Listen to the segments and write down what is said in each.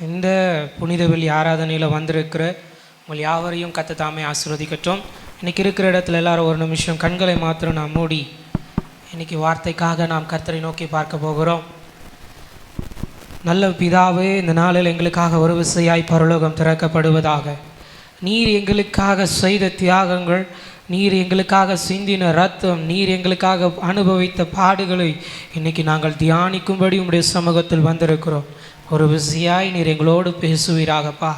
இந்த புனித வெள்ளி ஆராதனையில் வந்திருக்கிற உங்கள் யாவரையும் கர்த்தர் தாமே ஆசீர்வதிக்கட்டும். இன்றைக்கி இருக்கிற இடத்துல எல்லாரும் ஒரு நிமிஷம் கண்களை மாத்திரம் நாம் மூடி இன்றைக்கி வார்த்தைக்காக நாம் கர்த்தரை நோக்கி பார்க்க போகிறோம். நல்ல பிதாவே, இந்த நாளில் எங்களுக்காக ஒரு விசையாய் பரலோகம் திறக்கப்படுவதாக. நீர் எங்களுக்காக செய்த தியாகங்கள், நீர் எங்களுக்காக சிந்தின ரத்தம், நீர் எங்களுக்காக அனுபவித்த பாடுகளை இன்றைக்கி நாங்கள் தியானிக்கும்படி உம்முடைய சமூகத்தில் வந்திருக்கிறோம். ஒரு விசையாய் நீர் எங்களோடு பேசுவீராகப்பா.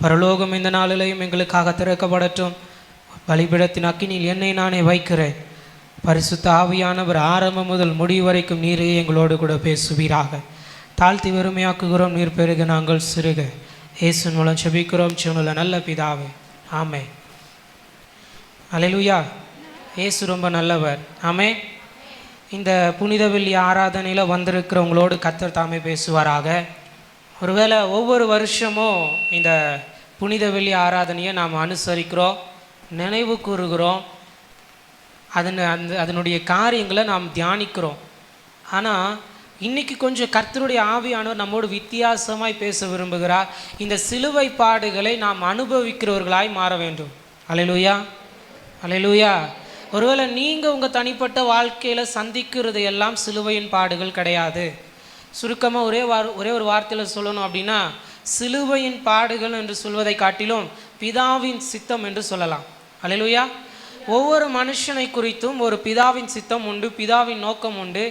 பரலோகம் இந்த நாளிலையும் எங்களுக்காக திறக்கப்படட்டும். பலிபீடத்தின் அக்கினியில் என்னை நானே வைக்கிறேன். பரிசுத்த ஆவியானவர் ஆரம்பம் முதல் முடிவு வரைக்கும் நீரே எங்களோடு கூட பேசுவீராக. தாழ்த்தி வெறுமையாக்குகிறோம், நீர் பெருக நாங்கள் சிறுக. இயேசுவின் மூலம் செபிக்கிறோம் ஜீவனுள்ள நல்ல பிதாவே, ஆமே. அல்லேலூயா. இயேசு ரொம்ப நல்லவர், ஆமே. இந்த புனித வெள்ளி ஆராதனையில் வந்திருக்கிறவங்களோடு கர்த்தர் தாமே பேசுவாராக. ஒருவேளை ஒவ்வொரு வருஷமும் இந்த புனித வெள்ளி ஆராதனையை நாம் அனுசரிக்கிறோம், நினைவு கூறுகிறோம், அதனுடைய காரியங்களை நாம் தியானிக்கிறோம். ஆனால் இன்றைக்கி கொஞ்சம் கர்த்தருடைய ஆவியானவர் நம்மோடு வித்தியாசமாய் பேச விரும்புகிறார். இந்த சிலுவை பாடுகளை நாம் அனுபவிக்கிறவர்களாய் மாற வேண்டும். அல்லேலூயா, அல்லேலூயா. ஒருவேளை நீங்கள் உங்கள் தனிப்பட்ட வாழ்க்கையில் சந்திக்கிறது எல்லாம் சிலுவையின் பாடுகள் கிடையாது. சுருக்கமாக ஒரே ஒரு வார்த்தையில் சொல்லணும் அப்படின்னா, சிலுவையின் பாடுகள் என்று சொல்வதை காட்டிலும் பிதாவின் சித்தம் என்று சொல்லலாம். அல்லேலூயா. ஒவ்வொரு மனுஷனை குறித்தும் ஒரு பிதாவின் சித்தம் உண்டு, பிதாவின் நோக்கம் உண்டு.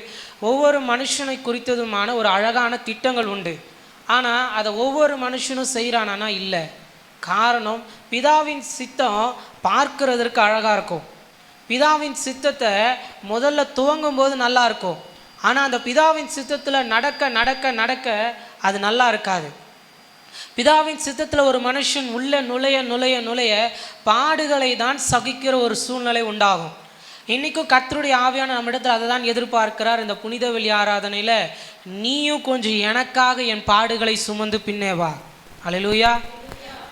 ஒவ்வொரு மனுஷனை குறித்ததுமான ஒரு அழகான திட்டங்கள் உண்டு. ஆனால் அதை ஒவ்வொரு மனுஷனும் செய்கிறானா? இல்லை. காரணம், பிதாவின் சித்தம் பார்க்கிறதற்கு அழகாக இருக்கும். பிதாவின் சித்தத்தை முதல்ல துவங்கும் போது நல்லா இருக்கும். ஆனால் அந்த பிதாவின் சித்தத்தில் நடக்க நடக்க நடக்க அது நல்லா இருக்காது. பிதாவின் சித்தத்தில் ஒரு மனுஷன் உள்ள நுழைய நுழைய நுழைய பாடுகளை தான் சகிக்கிற ஒரு சூழ்நிலை உண்டாகும். இன்றைக்கும் கர்த்தருடைய ஆவியான நம்மிடத்தில் அதை தான் எதிர்பார்க்கிறார். இந்த புனித வெள்ளி ஆராதனையில் நீயும் கொஞ்சம் எனக்காக என் பாடுகளை சுமந்து பின்னே வா. அல்லேலூயா.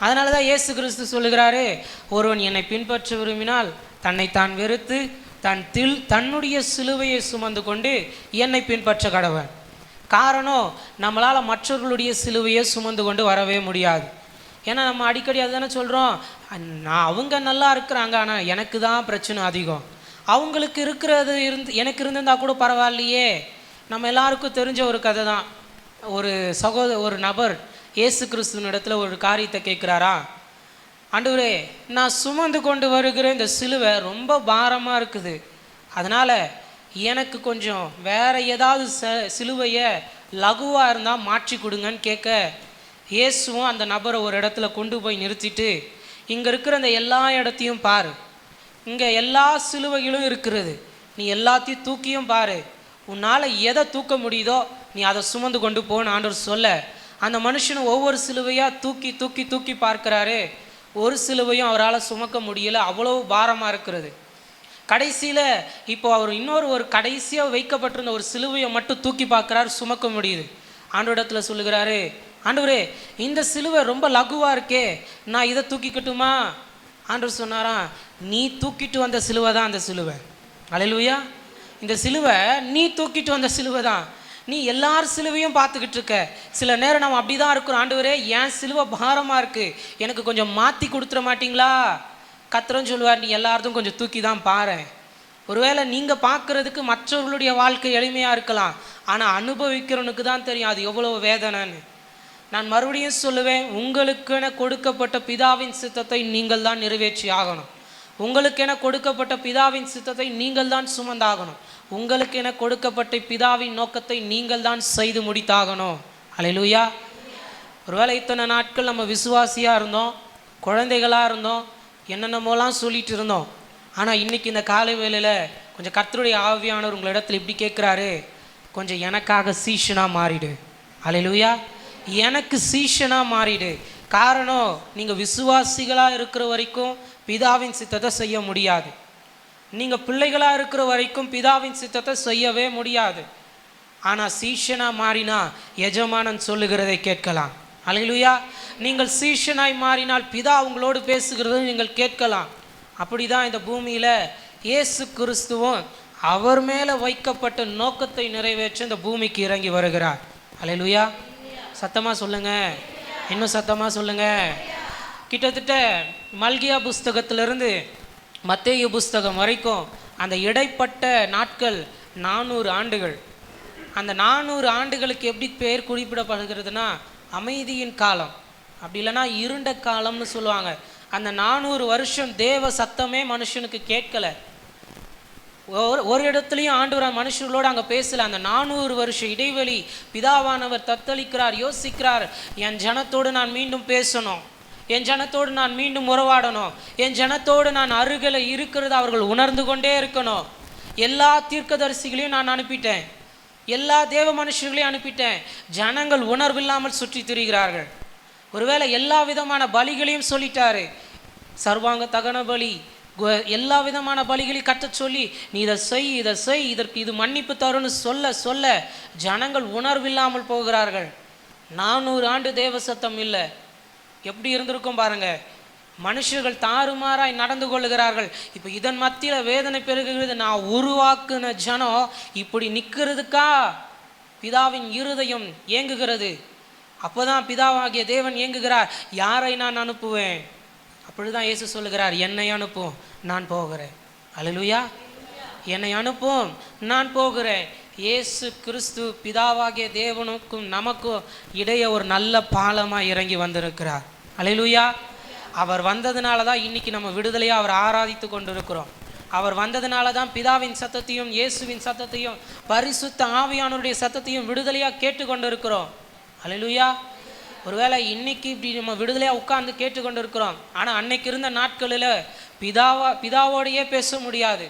அதனால தான் இயேசு கிறிஸ்து சொல்லுகிறாரு, ஒருவன் என்னை பின்பற்ற விரும்பினால் தன்னைத்தான் வெறுத்து தன்னுடைய சிலுவையை சுமந்து கொண்டு என்னை பின்பற்ற கடவன். காரணம், நம்மளால் மற்றவர்களுடைய சிலுவையை சுமந்து கொண்டு வரவே முடியாது. ஏன்னா நம்ம அடிக்கடி அதுதானே சொல்கிறோம், அவங்க நல்லா இருக்கிறாங்க, ஆனால் எனக்கு தான் பிரச்சனை அதிகம். அவங்களுக்கு இருக்கிறது எனக்கு இருந்திருந்தால் கூட பரவாயில்லையே. நம்ம எல்லாருக்கும் தெரிஞ்ச ஒரு கதை தான். ஒரு நபர் இயேசு கிறிஸ்துவின் இடத்துல ஒரு காரியத்தை கேட்குறாரா, ஆண்டவரே, நான் சுமந்து கொண்டு வருகிற இந்த சிலுவை ரொம்ப பாரமாக இருக்குது, அதனால் எனக்கு கொஞ்சம் வேறு ஏதாவது சிலுவையை லகுவாக இருந்தால் மாற்றி கொடுங்கன்னு கேட்க, இயேசுவும் அந்த நபரை ஒரு இடத்துல கொண்டு போய் நிறுத்திட்டு, இங்கே இருக்கிற அந்த எல்லா இடத்தையும் பாரு, இங்கே எல்லா சிலுவைகளும் இருக்கிறது, நீ எல்லாத்தையும் தூக்கியும் பாரு, உன்னால் எதை தூக்க முடியுதோ நீ அதை சுமந்து கொண்டு போன்னு ஆண்டவர் சொல்ல, அந்த மனுஷனும் ஒவ்வொரு சிலுவையாக தூக்கி தூக்கி தூக்கி பார்க்குறாரு. ஒரு சிலுவையும் அவரால் சுமக்க முடியலை, அவ்வளோ பாரமாக இருக்கிறது. கடைசியில் இப்போ அவர் ஒரு கடைசியாக வைக்கப்பட்டிருந்த ஒரு சிலுவையை மட்டும் தூக்கி பார்க்குறாரு, சுமக்க முடியுது. ஆண்டவரிடத்தில் சொல்லுகிறாரு, ஆண்டவரே, இந்த சிலுவை ரொம்ப லகுவாக இருக்கே, நான் இதை தூக்கிக்கட்டுமா? ஆண்டவர் சொன்னாராம், நீ தூக்கிட்டு வந்த சிலுவை தான் அந்த சிலுவை. அல்லேலூயா. இந்த சிலுவை நீ தூக்கிட்டு வந்த சிலுவை தான். நீ எல்லார் சிலுவையும் பார்த்துக்கிட்டு இருக்க. சில நேரம் நம்ம அப்படி தான் இருக்கிறோம், ஆண்டவரே என் சிலுவை பாரமாக இருக்குது, எனக்கு கொஞ்சம் மாற்றி கொடுத்துட மாட்டிங்களா? கர்த்தரும் சொல்லுவார், நீ எல்லாருக்கும் கொஞ்சம் தூக்கி தான் பாரு. ஒருவேளை நீங்கள் பார்க்குறதுக்கு மற்றவர்களுடைய வாழ்க்கை எளிமையாக இருக்கலாம், ஆனால் அனுபவிக்கிறவனுக்கு தான் தெரியும் அது எவ்வளோ வேதனைன்னு. நான் மறுபடியும் சொல்லுவேன், உங்களுக்கென கொடுக்கப்பட்ட பிதாவின் சித்தத்தை நீங்கள் தான் நிறைவேற்றி ஆகணும். உங்களுக்கென கொடுக்கப்பட்ட பிதாவின் சித்தத்தை நீங்கள் தான் சுமந்தாகணும். உங்களுக்கென கொடுக்கப்பட்ட பிதாவின் நோக்கத்தை நீங்கள் தான் செய்து முடித்தாகணும். அல்லேலூயா. ஒருவேளை இத்தனை நாட்கள் நம்ம விசுவாசியாக இருந்தோம், குழந்தைகளாக இருந்தோம், என்னென்னமோலாம் சொல்லிட்டு இருந்தோம். ஆனால் இன்றைக்கி இந்த காலை வேளையில் கொஞ்சம் கர்த்தருடைய ஆவியானவர் உங்களிடத்தில் இப்படி கேட்குறாரு, கொஞ்சம் எனக்காக சீஷனாக மாறிடு. அல்லேலூயா. எனக்கு சீஷனாக மாறிடு. காரணம், நீங்கள் விசுவாசிகளாக இருக்கிற வரைக்கும் பிதாவின் சித்தத்தை செய்ய முடியாது. நீங்கள் பிள்ளைகளாக இருக்கிற வரைக்கும் பிதாவின் சித்தத்தை செய்யவே முடியாது. ஆனால் சீஷனாக மாறினா எஜமானன் சொல்லுகிறதை கேட்கலாம். அல்லேலூயா. நீங்கள் சீஷனாய் மாறினால் பிதா உங்களோடு பேசுகிறதை நீங்கள் கேட்கலாம். அப்படி தான் இந்த பூமியில் இயேசு கிறிஸ்துவும் அவர் மேலே வைக்கப்பட்ட நோக்கத்தை நிறைவேற்ற இந்த பூமிக்கு இறங்கி வருகிறார். அல்லேலூயா. சத்தமாக சொல்லுங்கள். இன்னும் சத்தமாக சொல்லுங்க. கிட்டத்தட்ட மல்கியா புஸ்தகத்திலிருந்து மத்தேயு புஸ்தகம் வரைக்கும் அந்த இடைப்பட்ட நாட்கள் 400 ஆண்டுகள். அந்த 400 ஆண்டுகளுக்கு எப்படி பேர் குறிப்பிடப்படுகிறதுனா அமைதியின் காலம், அப்படி இல்லைன்னா இருண்ட காலம்னு சொல்லுவாங்க. அந்த 400 வருஷம் தேவ சத்தமே மனுஷனுக்கு கேட்கலை. ஒரு இடத்துலையும் ஆண்டவர் மனுஷர்களோடு அங்கே பேசலை. அந்த 400 வருஷம் இடைவெளி பிதாவானவர் தத்தளிக்கிறார், யோசிக்கிறார். என் ஜனத்தோடு நான் மீண்டும் பேசணும், என் ஜனத்தோடு நான் மீண்டும் உறவாடணும், என் ஜனத்தோடு நான் அருகில் இருக்கிறது அவர்கள் உணர்ந்து கொண்டே இருக்கணும். எல்லா தீர்க்கதரிசிகளையும் நான் அனுப்பிட்டேன், எல்லா தேவ மனுஷர்களையும் அனுப்பிட்டேன். ஜனங்கள் உணர்வில்லாமல் சுற்றி திரிகிறார்கள். ஒருவேளை எல்லா விதமான பலிகளையும் சொல்லிட்டாரு, சர்வாங்க தகன பலி, எல்லா விதமான பலிகளையும் கட்ட சொல்லி நீ இதை செய், இதை செய், இதற்கு இது மன்னிப்பு தரும்னு சொல்ல சொல்ல ஜனங்கள் உணர்வில்லாமல் போகிறார்கள். 400 ஆண்டு தேவ சத்தம் இல்லை. எப்படி இருந்திருக்கும் பாருங்க. மனுஷர்கள் தாறுமாறாய் நடந்து கொள்ளுகிறார்கள். இப்போ இதன் மத்தியில் வேதனை பெருகுகிறது. நான் உருவாக்குன ஜனம் இப்படி நிற்கிறதுக்கா? பிதாவின் இருதயம் ஏங்குகிறது. அப்போதான் பிதாவாகிய தேவன் ஏங்குகிறார், யாரை நான் அனுப்புவேன்? அப்பொழுதுதான் இயேசு சொல்லுகிறார், என்னை அனுப்பும், நான் போகிறேன். அல்லேலூயா. என்னை அனுப்பும், நான் போகிறேன். இயேசு கிறிஸ்து பிதாவாகிய தேவனுக்கும் நமக்கும் இடையே ஒரு நல்ல பாலமாக இறங்கி வந்திருக்கிறார். அல்லேலூயா. அவர் வந்ததுனால தான் இன்னைக்கு நம்ம விடுதலையாக அவர் ஆராதித்து கொண்டு இருக்கிறோம். அவர் வந்ததுனால தான் பிதாவின் சத்தத்தையும் இயேசுவின் சத்தத்தையும் பரிசுத்த ஆவியானவருடைய சத்தத்தையும் விடுதலையாக கேட்டுக்கொண்டு இருக்கிறோம். அல்லேலூயா. ஒருவேளை இன்னைக்கு இப்படி நம்ம விடுதலையாக உட்கார்ந்து கேட்டுக்கொண்டு இருக்கிறோம். ஆனால் அன்னைக்கு இருந்த நாட்களில் பிதாவோடையே பேச முடியாது.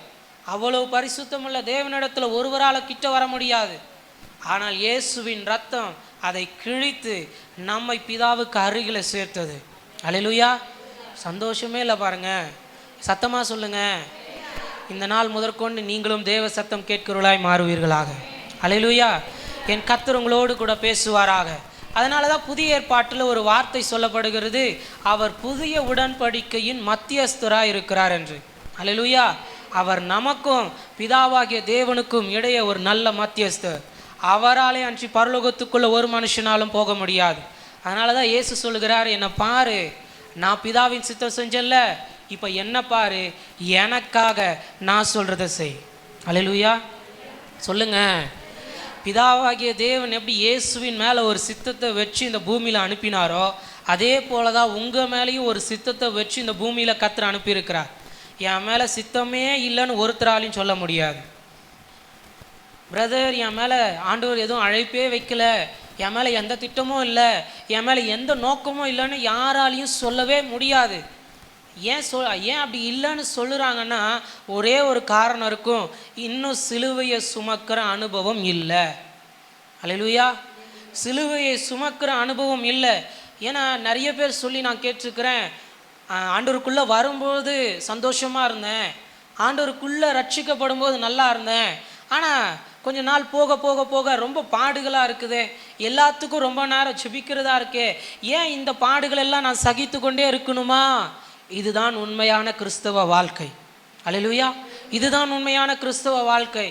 அவ்வளவு பரிசுத்தமுள்ள தேவனிடத்தில் ஒருவரால் கிட்ட வர முடியாது. ஆனால் இயேசுவின் ரத்தம் அதை கிழித்து நம்மை பிதாவுக்கு அருகில் சேர்த்தது. அல்லேலூயா. சந்தோஷமே இல்லை பாருங்க. சத்தமாக சொல்லுங்க. இந்த நாள் முதற்கொண்டு நீங்களும் தேவ சத்தம் கேட்கிறவர்களாய் மாறுவீர்களாக. அல்லேலூயா. என் கர்த்தர் உங்களோடு கூட பேசுவாராக. அதனால தான் புதிய ஏற்பாட்டில் ஒரு வார்த்தை சொல்லப்படுகிறது, அவர் புதிய உடன்படிக்கையின் மத்தியஸ்தராக இருக்கிறார் என்று. அல்லேலூயா. அவர் நமக்கும் பிதாவாகிய தேவனுக்கும் இடையே ஒரு நல்ல மத்தியஸ்தர். அவராலே அன்றி பரலோகத்துக்குள்ள ஒரு மனுஷனாலும் போக முடியாது. அதனால தான் இயேசு சொல்லுகிறார், என்னை பாரு, நான் பிதாவின் சித்தம் செஞ்சல, இப்போ என்ன பாரு, எனக்காக நான் சொல்கிறத செய். அல்லேலூயா. சொல்லுங்க. பிதாவாகிய தேவன் எப்படி இயேசுவின் மேலே ஒரு சித்தத்தை வச்சு இந்த பூமியில் அனுப்பினாரோ, அதே போல தான் உங்கள் மேலேயும் ஒரு சித்தத்தை வச்சு இந்த பூமியில் கர்த்தர் அனுப்பியிருக்கிறார். என் மேலே சித்தமே இல்லைன்னு ஒருத்தராலையும் சொல்ல முடியாது. பிரதர், என் மேலே ஆண்டவர் எதுவும் அழைப்பே வைக்கல, என் மேலே எந்த திட்டமும் இல்லை, என் மேலே எந்த நோக்கமும் இல்லைன்னு யாராலையும் சொல்லவே முடியாது. ஏன் அப்படி இல்லைன்னு சொல்லுறாங்கன்னா ஒரே ஒரு காரணம் இருக்கும், இன்னும் சிலுவையை சுமக்கிற அனுபவம் இல்லை. அல்லேலூயா. சிலுவையை சுமக்கிற அனுபவம் இல்லை. ஏன்னா நிறைய பேர் சொல்லி நான் கேட்டிருக்கிறேன், ஆண்டவருக்குள்ளே வரும்போது சந்தோஷமாக இருந்தேன், ஆண்டவருக்குள்ளே ரட்சிக்கப்படும் போது நல்லா இருந்தேன், ஆனால் கொஞ்ச நாள் போக போக போக ரொம்ப பாடுகளாக இருக்குது, எல்லாத்துக்கும் ரொம்ப நேரம் ஜெபிக்கிறதா இருக்கே, ஏன் இந்த பாடுகள் எல்லாம் நான் சகித்து கொண்டே இருக்கணுமா? இதுதான் உண்மையான கிறிஸ்தவ வாழ்க்கை. அல்லேலூயா. இதுதான் உண்மையான கிறிஸ்தவ வாழ்க்கை.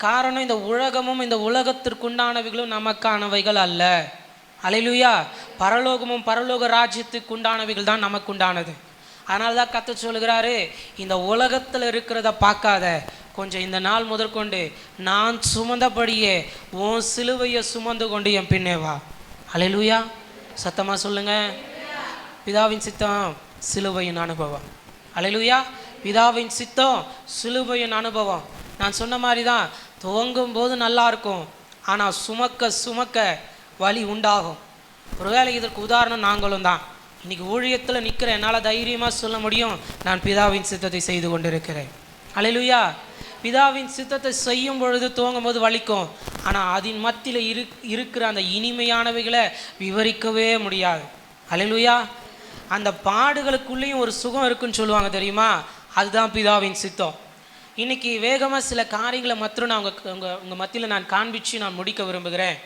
காரணம், இந்த உலகமும் இந்த உலகத்திற்குண்டானவைகளும் நமக்கானவைகள் அல்ல. அல்லேலூயா. பரலோகமும் பரலோக ராஜ்யத்துக்கு உண்டானவைகள் தான் நமக்கு உண்டானது. அதனால தான் கர்த்தர் சொல்லுகிறாரு, இந்த உலகத்தில் இருக்கிறத பார்க்காத, கொஞ்சம் இந்த நாள் முதற்கொண்டு நான் சுமந்தபடியே உன் சிலுவையை சுமந்து கொண்டு என் பின்னே வா. அல்லேலூயா. சத்தமாக சொல்லுங்க. பிதாவின் சித்தம் சிலுவையின் அனுபவம். அல்லேலூயா. பிதாவின் சித்தம் சிலுவையின் அனுபவம். நான் சொன்ன மாதிரி தான், துவங்கும் போது நல்லா இருக்கும், ஆனால் சுமக்க சுமக்க வலி உண்டாகும். ஒருவேளை இதற்கு உதாரணம் நாங்களும் தான். இன்றைக்கி ஊழியத்தில் நிற்கிற என்னால் தைரியமாக சொல்ல முடியும், நான் பிதாவின் சித்தத்தை செய்து கொண்டிருக்கிறேன். அல்லேலூயா. பிதாவின் சித்தத்தை செய்யும் பொழுது துவங்கும் போது வலிக்கும், ஆனால் அதன் மத்தியில் இருக்கிற அந்த இனிமையானவைகளை விவரிக்கவே முடியாது. அல்லேலூயா. அந்த பாடுகளுக்குள்ளேயும் ஒரு சுகம் இருக்குன்னு சொல்லுவாங்க தெரியுமா, அதுதான் பிதாவின் சித்தம். இன்றைக்கி வேகமாக சில காரியங்களை மாத்திரம் நான் உங்கள் மத்தியில் நான் காண்பித்து நான் முடிக்க விரும்புகிறேன்.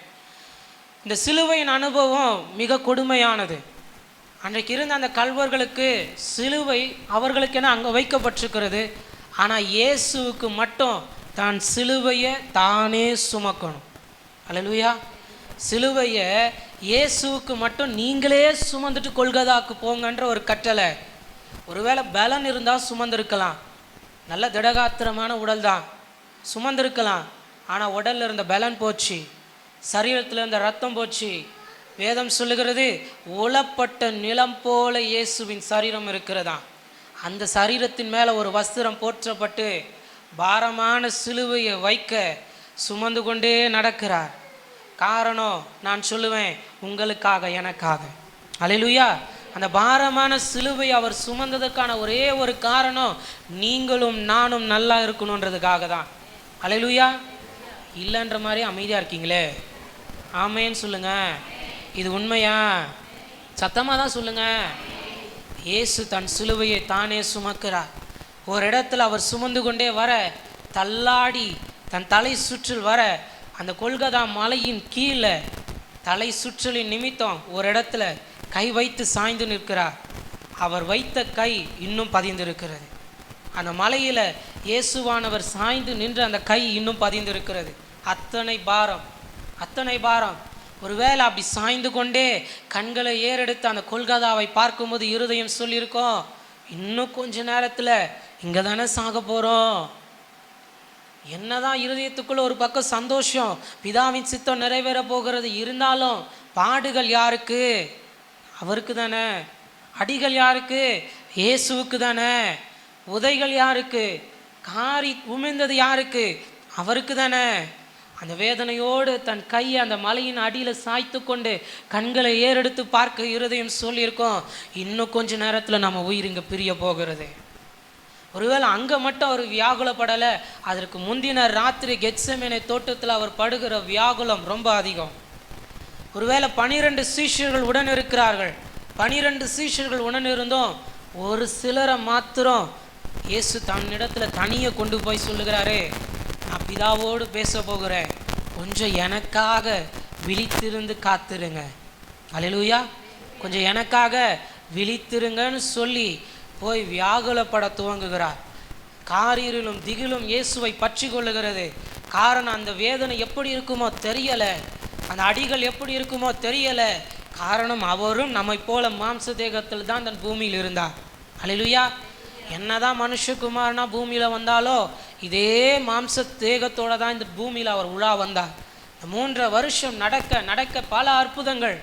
இந்த சிலுவையின் அனுபவம் மிக கொடுமையானது. அன்றைக்கு இருந்த அந்த கல்வர்களுக்கு சிலுவை அவர்களுக்கென அங்கே வைக்கப்பட்டிருக்கிறது. ஆனால் இயேசுவுக்கு மட்டும் தான் சிலுவையை தானே சுமக்கணும். அல்லேலூயா. சிலுவையை இயேசுவுக்கு மட்டும் நீங்களே சுமந்துட்டு கொல்கதாக்கு போங்கன்ற ஒரு கட்டளை. ஒருவேளை பலன் இருந்தால் சுமந்திருக்கலாம், நல்ல திடகாத்திரமான உடல் தான், சுமந்திருக்கலாம். ஆனால் உடலில் இருந்த பலன் போச்சு, சரீரத்தில் இருந்த ரத்தம் போச்சு. வேதம் சொல்லுகிறது, உளப்பட்ட நிலம் போல இயேசுவின் சரீரம் இருக்கிறதா. அந்த சரீரத்தின் மேலே ஒரு வஸ்திரம் போற்றப்பட்டு பாரமான சிலுவையை வைக்க சுமந்து கொண்டே நடக்கிறார். காரணம் நான் சொல்லுவேன், உங்களுக்காக, எனக்காக. அல்லேலூயா. அந்த பாரமான சிலுவை அவர் சுமந்ததுக்கான ஒரே ஒரு காரணம், நீங்களும் நானும் நல்லா இருக்கணுன்றதுக்காக தான். அல்லேலூயா. இல்லைன்ற மாதிரி அமைதியாக இருக்கீங்களே, ஆமேன்னு சொல்லுங்க. இது உண்மையா? சத்தமாக தான் சொல்லுங்க. இயேசு தன் சிலுவையை தானே சுமக்கிறார். ஒரு இடத்துல அவர் சுமந்து கொண்டே வர, தள்ளாடி தன் தலை சுற்றில் வர, அந்த கொல்கதா மலையின் கீழே தலை சுற்றலின் நிமித்தம் ஒரு இடத்துல கை வைத்து சாய்ந்து நிற்கிறார். அவர் வைத்த கை இன்னும் பதிந்திருக்கிறது. அந்த மலையில் இயேசுவானவர் சாய்ந்து நின்று அந்த கை இன்னும் பதிந்திருக்கிறது. அத்தனை பாரம், அத்தனை பாரம். ஒருவேளை அப்படி சாய்ந்து கொண்டே கண்களை ஏறெடுத்து அந்த கொல்கதாவை பார்க்கும்போது இருதயம் சொல்லியிருக்கோம், இன்னும் கொஞ்ச நேரத்தில் இங்கே தானே சாக போகிறோம். என்னதான் இருதயத்துக்குள்ள ஒரு பக்கம் சந்தோஷம், பிதாவின் சித்தம் நிறைவேற போகிறது. இருந்தாலும் பாடுகள் யாருக்கு? அவருக்கு தானே. அடிகள் யாருக்கு? இயேசுவுக்கு தானே. உதைகள் யாருக்கு? காரி உமிழ்ந்தது யாருக்கு? அவருக்கு தானே. அந்த வேதனையோடு தன் கையை அந்த மலையின் அடியில் சாய்த்து கொண்டு கண்களை ஏறெடுத்து பார்க்க இருதயம் சொல்லியிருக்கோம், இன்னும் கொஞ்ச நேரத்தில் நம்ம உயிர் இங்கே பிரிய போகிறது. ஒருவேளை அங்கே மட்டும் அவர் வியாகுலப்படலை, அதற்கு முந்தின ராத்திரி கெத்செமனே தோட்டத்தில் அவர் படுகிற வியாகுலம் ரொம்ப அதிகம். ஒருவேளை 12 சீஷர்கள் உடன் இருக்கிறார்கள். 12 சீஷர்கள் உடன் இருந்தோம், ஒரு சிலரை மாத்திரம் இயேசு தன்னிடத்தில் தனியை கொண்டு போய் சொல்லுகிறாரு, நான் பிதாவோடு பேச போகிறேன், கொஞ்சம் எனக்காக விழித்திருந்து காத்திருங்க. அல்லேலூயா. கொஞ்சம் எனக்காக விழித்திருங்கன்னு சொல்லி போய் வியாகுலப்பட துவங்குகிறார். காரிலும் திகிலும் இயேசுவை பற்றி கொள்ளுகிறது. காரணம், அந்த வேதனை எப்படி இருக்குமோ தெரியலை, அந்த அடிகள் எப்படி இருக்குமோ தெரியலை. காரணம், அவரும் நம்மை போல மாம்ச தேகத்தில் தான் தன் பூமியில் இருந்தார். அல்லேலூயா. என்னதான் மனுஷகுமாரனா பூமியில் வந்தாலோ இதே மாம்ச தேகத்தோடு தான் இந்த பூமியில் அவர் உலா வந்தார். 3 வருஷம் நடக்க நடக்க பல அற்புதங்கள்.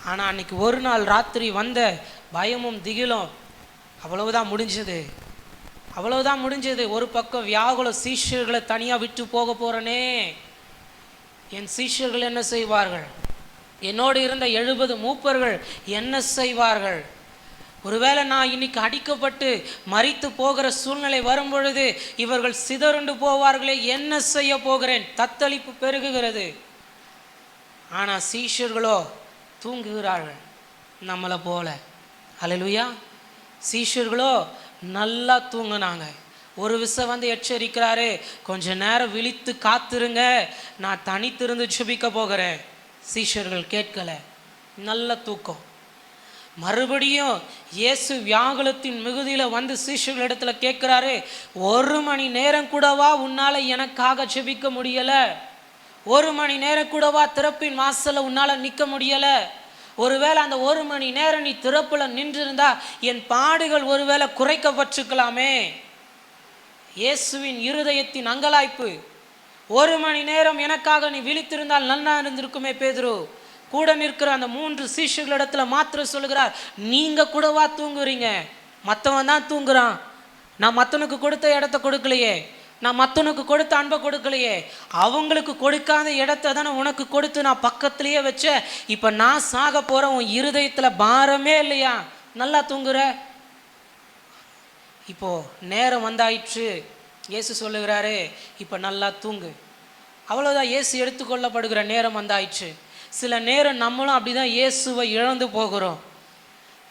ஆனால் அன்னைக்கு ஒரு நாள் ராத்திரி வந்த பயமும் திகிலும் அவ்வளவுதான் முடிஞ்சது, அவ்வளவுதான் முடிஞ்சது. ஒரு பக்கம் வியாகுல, சீஷர்களை தனியாக விட்டு போக போகிறனே, என் சீஷர்கள் என்ன செய்வார்கள்? என்னோடு இருந்த 70 மூப்பர்கள் என்ன செய்வார்கள்? ஒருவேளை நான் இன்னைக்கு அடிக்கப்பட்டு மரித்து போகிற சூழ்நிலை வரும் பொழுது இவர்கள் சிதறுண்டு போவார்களே, என்ன செய்ய போகிறேன்? தத்தளிப்பு பெருகுகிறது. ஆனால் சீஷர்களோ தூங்குகிறார்கள் நம்மளை போல. அல்லேலூயா. சீஷர்களோ நல்லா தூங்குனாங்க. ஒரு விஷயம் வந்து எச்சரிக்கிறாரு, கொஞ்ச நேரம் விழித்து காத்திருங்க, நான் தனித்திருந்து ஜெபிக்க போகிறேன். சீஷர்கள் கேட்கல, நல்ல தூக்கம். மறுபடியும் இயேசு வியாகுலத்தின் மிகுதியில் வந்து சீஷர்களிடத்துல கேட்குறாரு, 1 மணி நேரம் கூடவா உன்னால் எனக்காக ஜெபிக்க முடியலை? 1 மணி நேரம் கூடவா திறப்பின் வாசலில் உன்னால் நிற்க முடியலை? ஒருவேளை அந்த 1 மணி நேரம் நீ திறப்பில் நின்றிருந்தா என் பாடுகள் ஒருவேளை குறைக்கப்பட்டிருக்கலாமே. இயேசுவின் இருதயத்தின் அங்கலாய்ப்பு. 1 மணி நேரம் எனக்காக நீ விழித்திருந்தால் நல்லா இருந்திருக்குமே. பேதுரு கூட நிற்கிற அந்த 3 சீஷர்களிடத்துல மாத்திரம் சொல்லுகிறார், நீங்க கூடவா தூங்குறீங்க? மற்றவன் தான் தூங்குறான், நான் மற்றவனுக்கு கொடுத்த இடத்த கொடுக்கலையே, நான் மற்றவனுக்கு கொடுத்த அன்பை கொடுக்கலையே, அவங்களுக்கு கொடுக்காத இடத்த தானே உனக்கு கொடுத்து நான் பக்கத்துலேயே வச்சேன். இப்போ நான் சாக போகிறேன், உன் இருதயத்தில் பாரமே இல்லையா? நல்லா தூங்குற. இப்போது நேரம் வந்தாயிற்று. இயேசு சொல்லுகிறாரு, இப்போ நல்லா தூங்கு. அவ்வளோதான். இயேசு எடுத்துக்கொள்ளப்படுகிற நேரம் வந்தாயிற்று. சில நேரம் நம்மளும் அப்படி தான் இயேசுவை இழந்து போகிறோம்.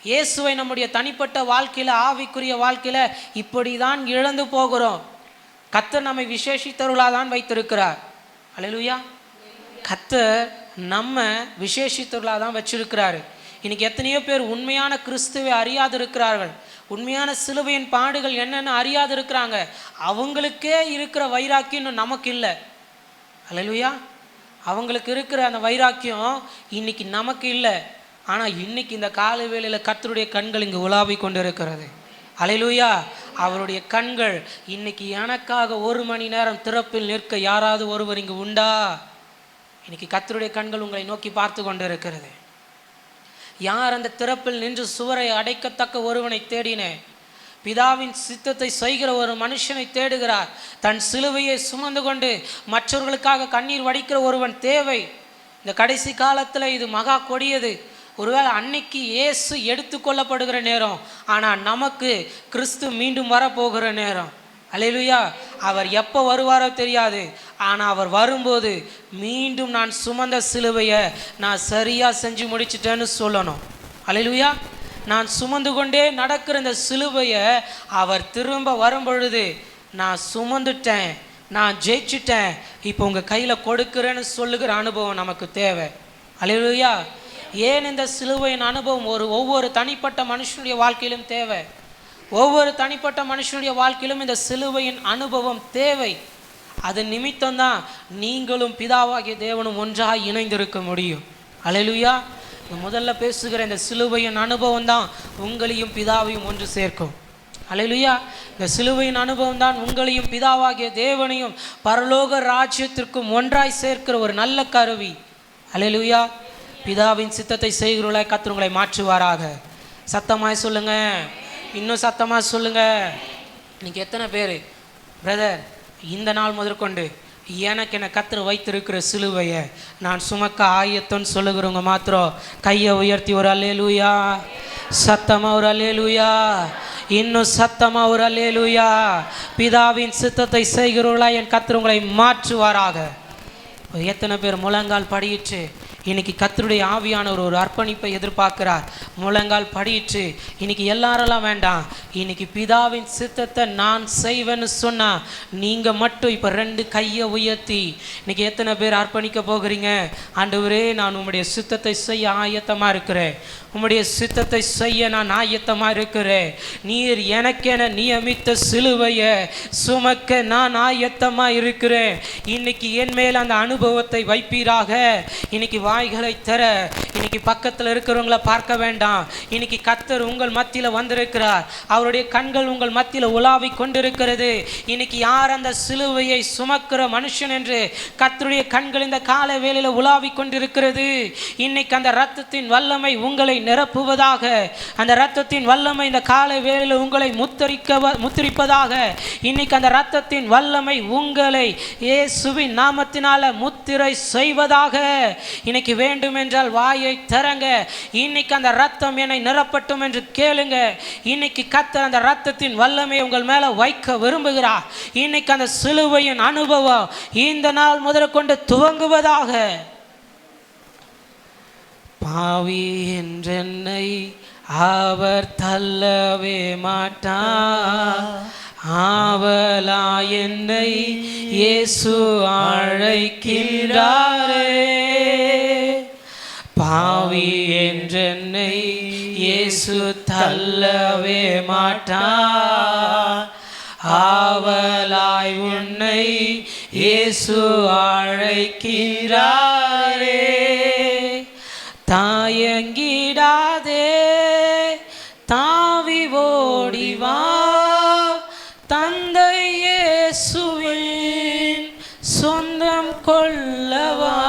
இயேசுவை நம்முடைய தனிப்பட்ட வாழ்க்கையில், ஆவிக்குரிய வாழ்க்கையில் இப்படி தான் இழந்து போகிறோம். கர்த்தர் நம்மை விசேஷித்தவர்களாக தான் வைத்திருக்கிறார். அல்லேலூயா. கர்த்தர் நம்ம விசேஷித்தவர்களாக தான் வச்சிருக்கிறாரு. இன்னைக்கு எத்தனையோ பேர் உண்மையான கிறிஸ்துவை அறியாது இருக்கிறார்கள், உண்மையான சிலுவையின் பாடுகள் என்னென்னு அறியாது இருக்கிறாங்க. அவங்களுக்கே இருக்கிற வைராக்கியம் நமக்கு இல்லை. அல்லேலூயா. அவங்களுக்கு இருக்கிற அந்த வைராக்கியம் இன்னைக்கு நமக்கு இல்லை. ஆனால் இன்னைக்கு இந்த காலை வேளையில் கர்த்தருடைய கண்கள் இங்கு உலாவி கொண்டு இருக்கிறது. அல்லேலூயா. அவருடைய கண்கள் இன்னைக்கு எனக்காக 1 மணி நேரம் திறப்பில் நிற்க யாராவது ஒருவர் இங்கு உண்டா? இன்னைக்கு கர்த்தருடைய கண்கள் உங்களை நோக்கி பார்த்து கொண்டு இருக்கிறது. யார் அந்த திறப்பில் நின்று சுவரை அடைக்கத்தக்க ஒருவனை தேடினேன்? பிதாவின் சித்தத்தை செய்கிற ஒரு மனுஷனை தேடுகிறார். தன் சிலுவையை சுமந்து கொண்டு மற்றவர்களுக்காக கண்ணீர் வடிக்கிற ஒருவன் தேவை. இந்த கடைசி காலத்தில் இது மகா கொடியது. ஒருவேளை அன்னைக்கு இயேசு எடுத்து கொள்ளப்படுகிற நேரம், ஆனால் நமக்கு கிறிஸ்து மீண்டும் வரப்போகிற நேரம். அல்லேலூயா. அவர் எப்போ வருவாரோ தெரியாது, ஆனால் அவர் வரும்போது மீண்டும் நான் சுமந்த சிலுவையை நான் சரியாக செஞ்சு முடிச்சிட்டேன்னு சொல்லணும். அல்லேலூயா. நான் சுமந்து கொண்டே நடக்கிற இந்த சிலுவையை அவர் திரும்ப வரும்பொழுது நான் சுமந்துட்டேன், நான் ஜெயிச்சிட்டேன், இப்போ உங்கள் கையில் கொடுக்குறேன்னு சொல்லுகிற அனுபவம் நமக்கு தேவை. அல்லேலூயா. ஏன் இந்த சிலுவையின் அனுபவம் ஒவ்வொரு தனிப்பட்ட மனுஷனுடைய வாழ்க்கையிலும் தேவை. ஒவ்வொரு தனிப்பட்ட மனுஷனுடைய வாழ்க்கையிலும் இந்த சிலுவையின் அனுபவம் தேவை. அது நிமித்தம்தான் நீங்களும் பிதாவாகிய தேவனும் ஒன்றாக இணைந்திருக்க முடியும். அல்லேலூயா. முதல்ல பேசுகிற இந்த சிலுவையின் அனுபவம் தான் உங்களையும் பிதாவையும் ஒன்று சேர்க்கும். அல்லேலூயா. இந்த சிலுவையின் அனுபவம் தான் உங்களையும் பிதாவாகிய தேவனையும் பரலோக ராஜ்யத்திற்கும் ஒன்றாய் சேர்க்கிற ஒரு நல்ல கருவி. அல்லேலூயா. பிதாவின் சித்தத்தை செய்கிறவர்களாய் கர்த்தர் உங்களை மாற்றுவாராக. சத்தமாய் சொல்லுங்க, இன்னும் சத்தமாக சொல்லுங்க. இன்னைக்கு எத்தனை பேர் பிரதர் இந்த நாள் முதற்கொண்டு எனக்கு என்ன கர்த்தர் வைத்திருக்கிற சிலுவையை நான் சுமக்க ஆயத்தம்னு சொல்லுகிறவங்க மாத்திரம் கையை உயர்த்தி ஒரு அல்லேலூயா, சத்தமாக ஒரு அல்லேலூயா, இன்னும் சத்தமாக ஒரு அல்லேலூயா. பிதாவின் சித்தத்தை செய்கிறவர்களாய் என் கர்த்தர் உங்களை மாற்றுவாராக. எத்தனை பேர் முழங்கால் படியிட்டு இன்னைக்கு கர்த்தருடைய ஆவியானவர் ஒரு அர்ப்பணிப்பை எதிர்பார்க்கிறார்? முழங்கால் படியிட்டு இன்னைக்கு எல்லாரெல்லாம் வேண்டாம், இன்னைக்கு பிதாவின் சித்தத்தை நான் செய்வேன்னு சொன்னா நீங்க மட்டும் இப்போ 2 கையை உயர்த்தி இன்னைக்கு எத்தனை பேர் அர்ப்பணிக்க போகிறீங்க? ஆண்டவரே, நான் உம்முடைய சித்தத்தை செய்ய ஆயத்தமாக இருக்கிறேன், உம்முடைய சித்தத்தை செய்ய நான் ஆயத்தமாக இருக்கிறேன், நீர் எனக்கென நியமித்த சிலுவையை சுமக்க நான் ஆயத்தமாக இருக்கிறேன். இன்னைக்கு என் மேல் அந்த அனுபவத்தை வைப்பீராக. இன்னைக்கு வாய்களை தர, இன்னைக்கு பக்கத்தில் இருக்கிறவங்களை பார்க்க வேண்டாம். இன்னைக்கு கர்த்தர் உங்கள் மத்தியில் வந்திருக்கிறார். அவருடைய கண்கள் உங்கள் மத்தியில் உலாவி கொண்டிருக்கிறது. இன்னைக்கு யார் அந்த சிலுவையை சுமக்கிற மனுஷன் என்று கர்த்தருடைய கண்கள் இந்த கால வேளையில் உலாவி கொண்டிருக்கிறது. இன்னைக்கு அந்த இரத்தத்தின் வல்லமை உங்களை நிரப்புவதாக. அந்த இரத்தத்தின் வல்லமை இந்த கால வேளையில் உங்களை முத்திரிப்பதாக. இன்னைக்கு அந்த இரத்தத்தின் வல்லமை உங்களை இயேசுவின் நாமத்தினால முத்திரை செய்வதாக. இன்னைக்கு வேண்டும் என்றால் வாயை தரங்க. இன்னைக்கு அந்த ரத்தம் என்னை நிரப்பட்டும் என்று கேளுங்க. இன்னைக்கு கர்த்தர் அந்த ரத்தத்தின் வல்லமை உங்கள் மேல வைக்க விரும்புகிறார். இன்னைக்கு அந்த சிலுவையின் அனுபவம் இந்த நாள் முதற்கொண்டு துவங்குவதாக. பாவி என்றென்னை அவர் தள்ளவே மாட்டார், ஆவலா என்னை இயேசு அழைக்கிறாரே. பாவி என்றென்னை இயேசு தள்ளவே மாட்டார், ஆவலாய் உன்னை இயேசு அழைக்கிறாரே. தாயங்கிடாதே, தாவி ஓடிவா, தந்தை இயேசுவின் சொந்தம் கொள்ளவா.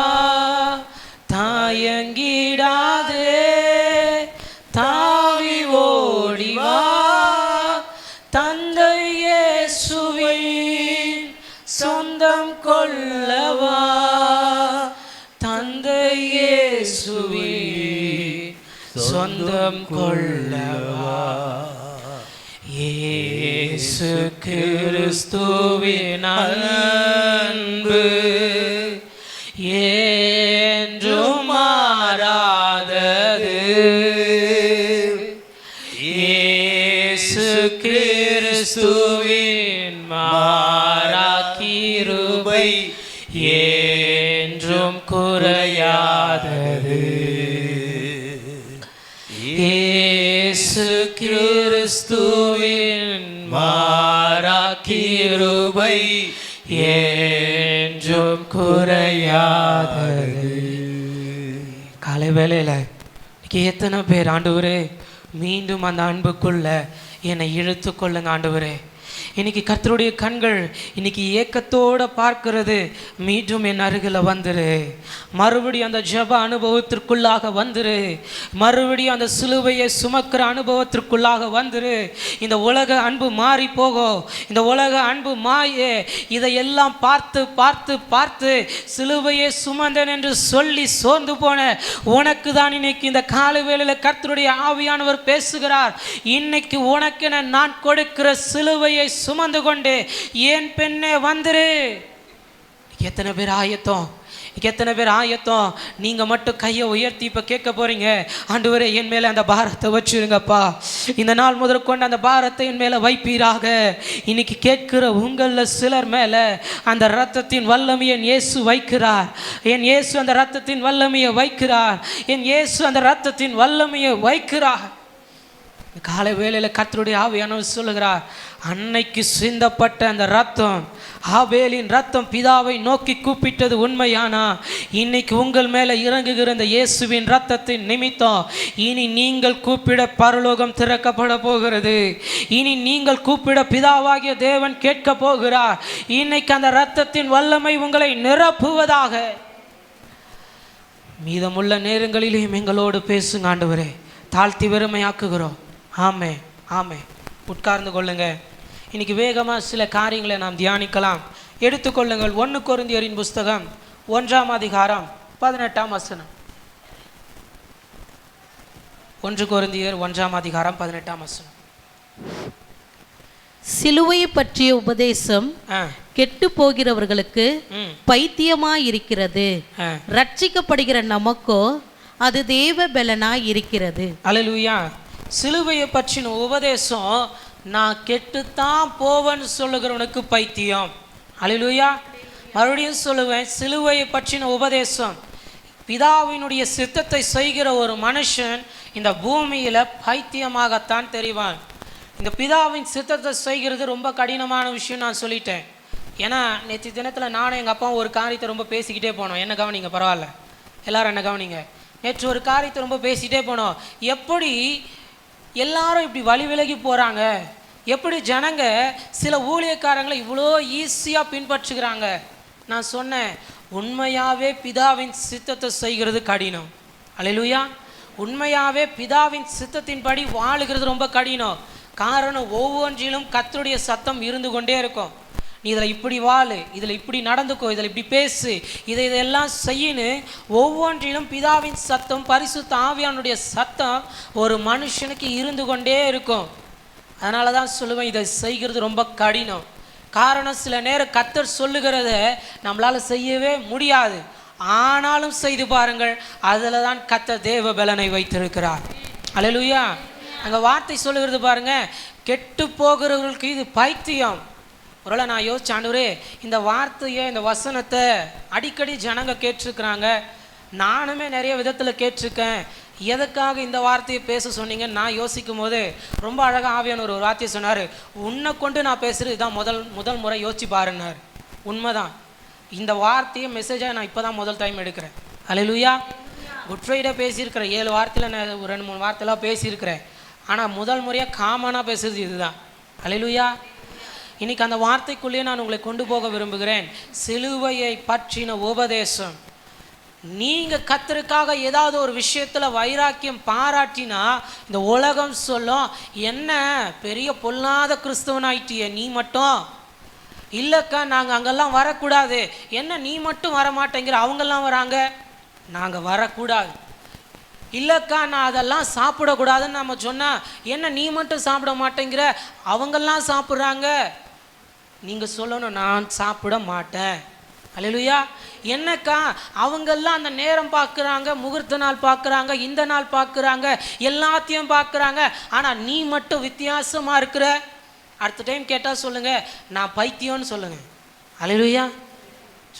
தாயங்கிடாதே, தாவி ஓடிவா, தந்தை இயேசுவின் சொந்தம் கொள்ளவா. தந்தை இயேசுவின் சொந்தம் கொள்ளவா. இயேசு கிறிஸ்துவின் அன்பு என்றும் மாறாதது. இயேசு கிறிஸ்துவின் மாறா கிருபை என்றும் குறையாதது. இயேசு கிறிஸ்துவின் மாறா கிருபை என்றும் குறையாதது. காலை வேளையில் இன்னைக்கு எத்தனை பேர் ஆண்டவரே மீண்டும் அந்த அன்புக்குள்ள என்னை இழுத்து கொள்ளுங்க ஆண்டவரே. இன்னைக்கு கர்த்தருடைய கண்கள் இன்னைக்கு ஏக்கத்தோடு பார்க்கிறது, மீண்டும் என் அருகில் வந்துரு, மறுபடியும் அந்த ஜெப அனுபவத்திற்குள்ளாக வந்துரு, மறுபடியும் அந்த சிலுவையை சுமக்கிற அனுபவத்திற்குள்ளாக வந்துரு. இந்த உலக அன்பு மாறி போகும், இந்த உலக அன்பு மாயே இதையெல்லாம் பார்த்து பார்த்து பார்த்து சிலுவையை சுமந்தன் என்று சொல்லி சோர்ந்து போன உனக்கு தான் இன்னைக்கு இந்த காலை வேளையில் கர்த்தருடைய ஆவியானவர் பேசுகிறார். இன்னைக்கு உனக்கென நான் கொடுக்கிற சிலுவையை சுமந்து கொண்டு ஏன் பெண்ணே வந்துரு. எத்தனை பேர் ஆயத்தம், எத்தனை பேர் ஆயத்தம்? நீங்க மட்டும் கையை உயர்த்தி இப்ப கேட்க போறீங்க, ஆண்டவரே என் மேல அந்த பாரத்தை வச்சிருங்கப்பா, இந்த நாள் முதற்கொண்டு அந்த பாரத்தை என் மேல வைப்பீராக. இன்னைக்கு கேட்கிற உங்கள சிலர் மேல அந்த இரத்தத்தின் வல்லமையை என் இயேசு வைக்கிறார். என் இயேசு அந்த இரத்தத்தின் வல்லமையை வைக்கிறார். என் இயேசு அந்த இரத்தத்தின் வல்லமையை வைக்கிறார். காலை வேளையில் கர்த்தருடைய ஆவியானவர் சொல்லுகிறார், அன்னைக்கு சிந்தப்பட்ட அந்த ரத்தம், ஆபேலின் ரத்தம் பிதாவை நோக்கி கூப்பிட்டது உண்மையானா, இன்னைக்கு உங்கள் மேலே இறங்குகிற இந்த இயேசுவின் ரத்தத்தின் நிமித்தம் இனி நீங்கள் கூப்பிட பரலோகம் திறக்கப்பட போகிறது. இனி நீங்கள் கூப்பிட பிதாவாகிய தேவன் கேட்க போகிறார். இன்னைக்கு அந்த ரத்தத்தின் வல்லமை உங்களை நிரப்புவதாக. மீதமுள்ள நேரங்களிலேயும் எங்களோடு பேசுங்க ஆண்டவரே, தாழ்த்தி வெறுமையாக்குகிறோம். ஆமே ஆமே. உட்கார்ந்து கொள்ளுங்க. இன்னைக்கு வேகமாக சில காரியங்களை நாம் தியானிக்கலாம். எடுத்துக்கொள்ளுங்கள். 1 கொரிந்தியரின் புஸ்தகம் 1ஆம் அதிகாரம் 18ஆம் வசனம். 1 கொரிந்தியர் 1ஆம் அதிகாரம் 18ஆம் வசனம். சிலுவையை பற்றிய உபதேசம் கெட்டு போகிறவர்களுக்கு பைத்தியமாய் இருக்கிறது, ரட்சிக்கப்படுகிற நமக்கோ அது தேவ பலனாய் இருக்கிறது. அல்லேலூயா. சிலுவையை பற்றின உபதேசம் நான் கெட்டுத்தான் போவேன்னு சொல்லுகிறவனுக்கு பைத்தியம். அல்லேலூயா. மறுபடியும் சொல்லுவேன், சிலுவையை பற்றின உபதேசம், பிதாவினுடைய சித்தத்தை செய்கிற ஒரு மனுஷன் இந்த பூமியில் பைத்தியமாகத்தான் தெரிவான். இந்த பிதாவின் சித்தத்தை செய்கிறது ரொம்ப கடினமான விஷயம் நான் சொல்லிட்டேன். ஏன்னா நேற்று தினத்தில் நானும் எங்கள் அப்பாவும் ஒரு காரியத்தை ரொம்ப பேசிக்கிட்டே போனோம். என்ன கவனிங்க, பரவாயில்ல எல்லாரும் என்ன கவனிங்க. நேற்று ஒரு காரியத்தை ரொம்ப பேசிகிட்டே போனோம். எப்படி எல்லாரும் இப்படி வழி விலகி போகிறாங்க, எப்படி ஜனங்க சில ஊழியக்காரங்களை இவ்வளோ ஈஸியாக பின்பற்றுகிறாங்க. நான் சொன்னேன், உண்மையாகவே பிதாவின் சித்தத்தை செய்கிறது கடினம். அல்லேலூயா. உண்மையாகவே பிதாவின் சித்தத்தின்படி வாழுகிறது ரொம்ப கடினம். காரணம், ஒவ்வொன்றிலும் கர்த்தருடைய சத்தம் இருந்து கொண்டே இருக்கும். நீ இதில் இப்படி வாழு, இதில் இப்படி நடந்துக்கோ, இதில் இப்படி பேசு, இதெல்லாம் செய்யணும். ஒவ்வொன்றிலும் பிதாவின் சத்தம், பரிசுத்த ஆவியானுடைய சத்தம் ஒரு மனுஷனுக்கு இருந்து கொண்டே இருக்கும். அதனால தான் சொல்லுவேன், இதை செய்கிறது ரொம்ப கடினம். காரணம், சில நேரம் கர்த்தர் சொல்லுகிறத நம்மளால் செய்யவே முடியாது. ஆனாலும் செய்து பாருங்கள், அதில் தான் கர்த்தர் தேவ பலனை வைத்திருக்கிறார். அல்லேலூயா. அங்கே வார்த்தை சொல்லுகிறது பாருங்க, கெட்டு போகிறவர்களுக்கு இது பைத்தியம். ஒருவேளை நான் யோசிச்ச, ஆண்டவரே இந்த வார்த்தையை, இந்த வசனத்தை அடிக்கடி ஜனங்க கேட்டிருக்கிறாங்க, நானுமே நிறைய விதத்தில் கேட்டிருக்கேன், எதுக்காக இந்த வார்த்தையை பேச சொன்னீங்கன்னு நான் யோசிக்கும் போது ரொம்ப அழகாக ஆவியான ஒரு வார்த்தையை சொன்னார். உன்னை கொண்டு நான் பேசுகிறது இதான் முதல் முறை யோசிச்சு பாருன்னார். உண்மைதான். இந்த வார்த்தையை மெசேஜாக நான் இப்போ தான் முதல் டைம் எடுக்கிறேன். அல்லேலூயா. குட் ஃப்ரைடே பேசியிருக்கிறேன், 7 வார்த்தையில் நான் 2-3 வார்த்தைலாம் பேசியிருக்கிறேன். ஆனால் முதல் முறையாக காமனாக பேசுகிறது இதுதான். அல்லேலூயா. இன்னைக்கு அந்த வார்த்தைக்குள்ளேயே நான் உங்களை கொண்டு போக விரும்புகிறேன். சிலுவையை பற்றின உபதேசம். நீங்கள் கர்த்தருக்காக ஏதாவது ஒரு விஷயத்தில் வைராக்கியம் பாராட்டினா இந்த உலகம் சொல்லும், என்ன பெரிய பொல்லாத கிறிஸ்தவனாயிட்டிய நீ மட்டும், இல்லைக்கா நாங்கள் அங்கெல்லாம் வரக்கூடாது, என்ன நீ மட்டும் வரமாட்டேங்கிற, அவங்கெல்லாம் வராங்க நாங்கள் வரக்கூடாது, இல்லைக்கா நான் அதெல்லாம் சாப்பிடக்கூடாதுன்னு நம்ம சொன்னால் என்ன நீ மட்டும் சாப்பிட மாட்டேங்கிற, அவங்கெல்லாம் சாப்பிட்றாங்க, நீங்கள் சொல்லணும் நான் சாப்பிட மாட்டேன். அல்லேலூயா. என்னக்கா அவங்கெல்லாம் அந்த நேரம் பார்க்குறாங்க, முகூர்த்த நாள் பார்க்குறாங்க, இந்த நாள் பார்க்குறாங்க, எல்லாத்தையும் பார்க்குறாங்க, ஆனால் நீ மட்டும் வித்தியாசமாக இருக்கிற. அடுத்த டைம் கேட்டால் சொல்லுங்கள் நான் பைத்தியம்னு சொல்லுங்கள். அல்லேலூயா.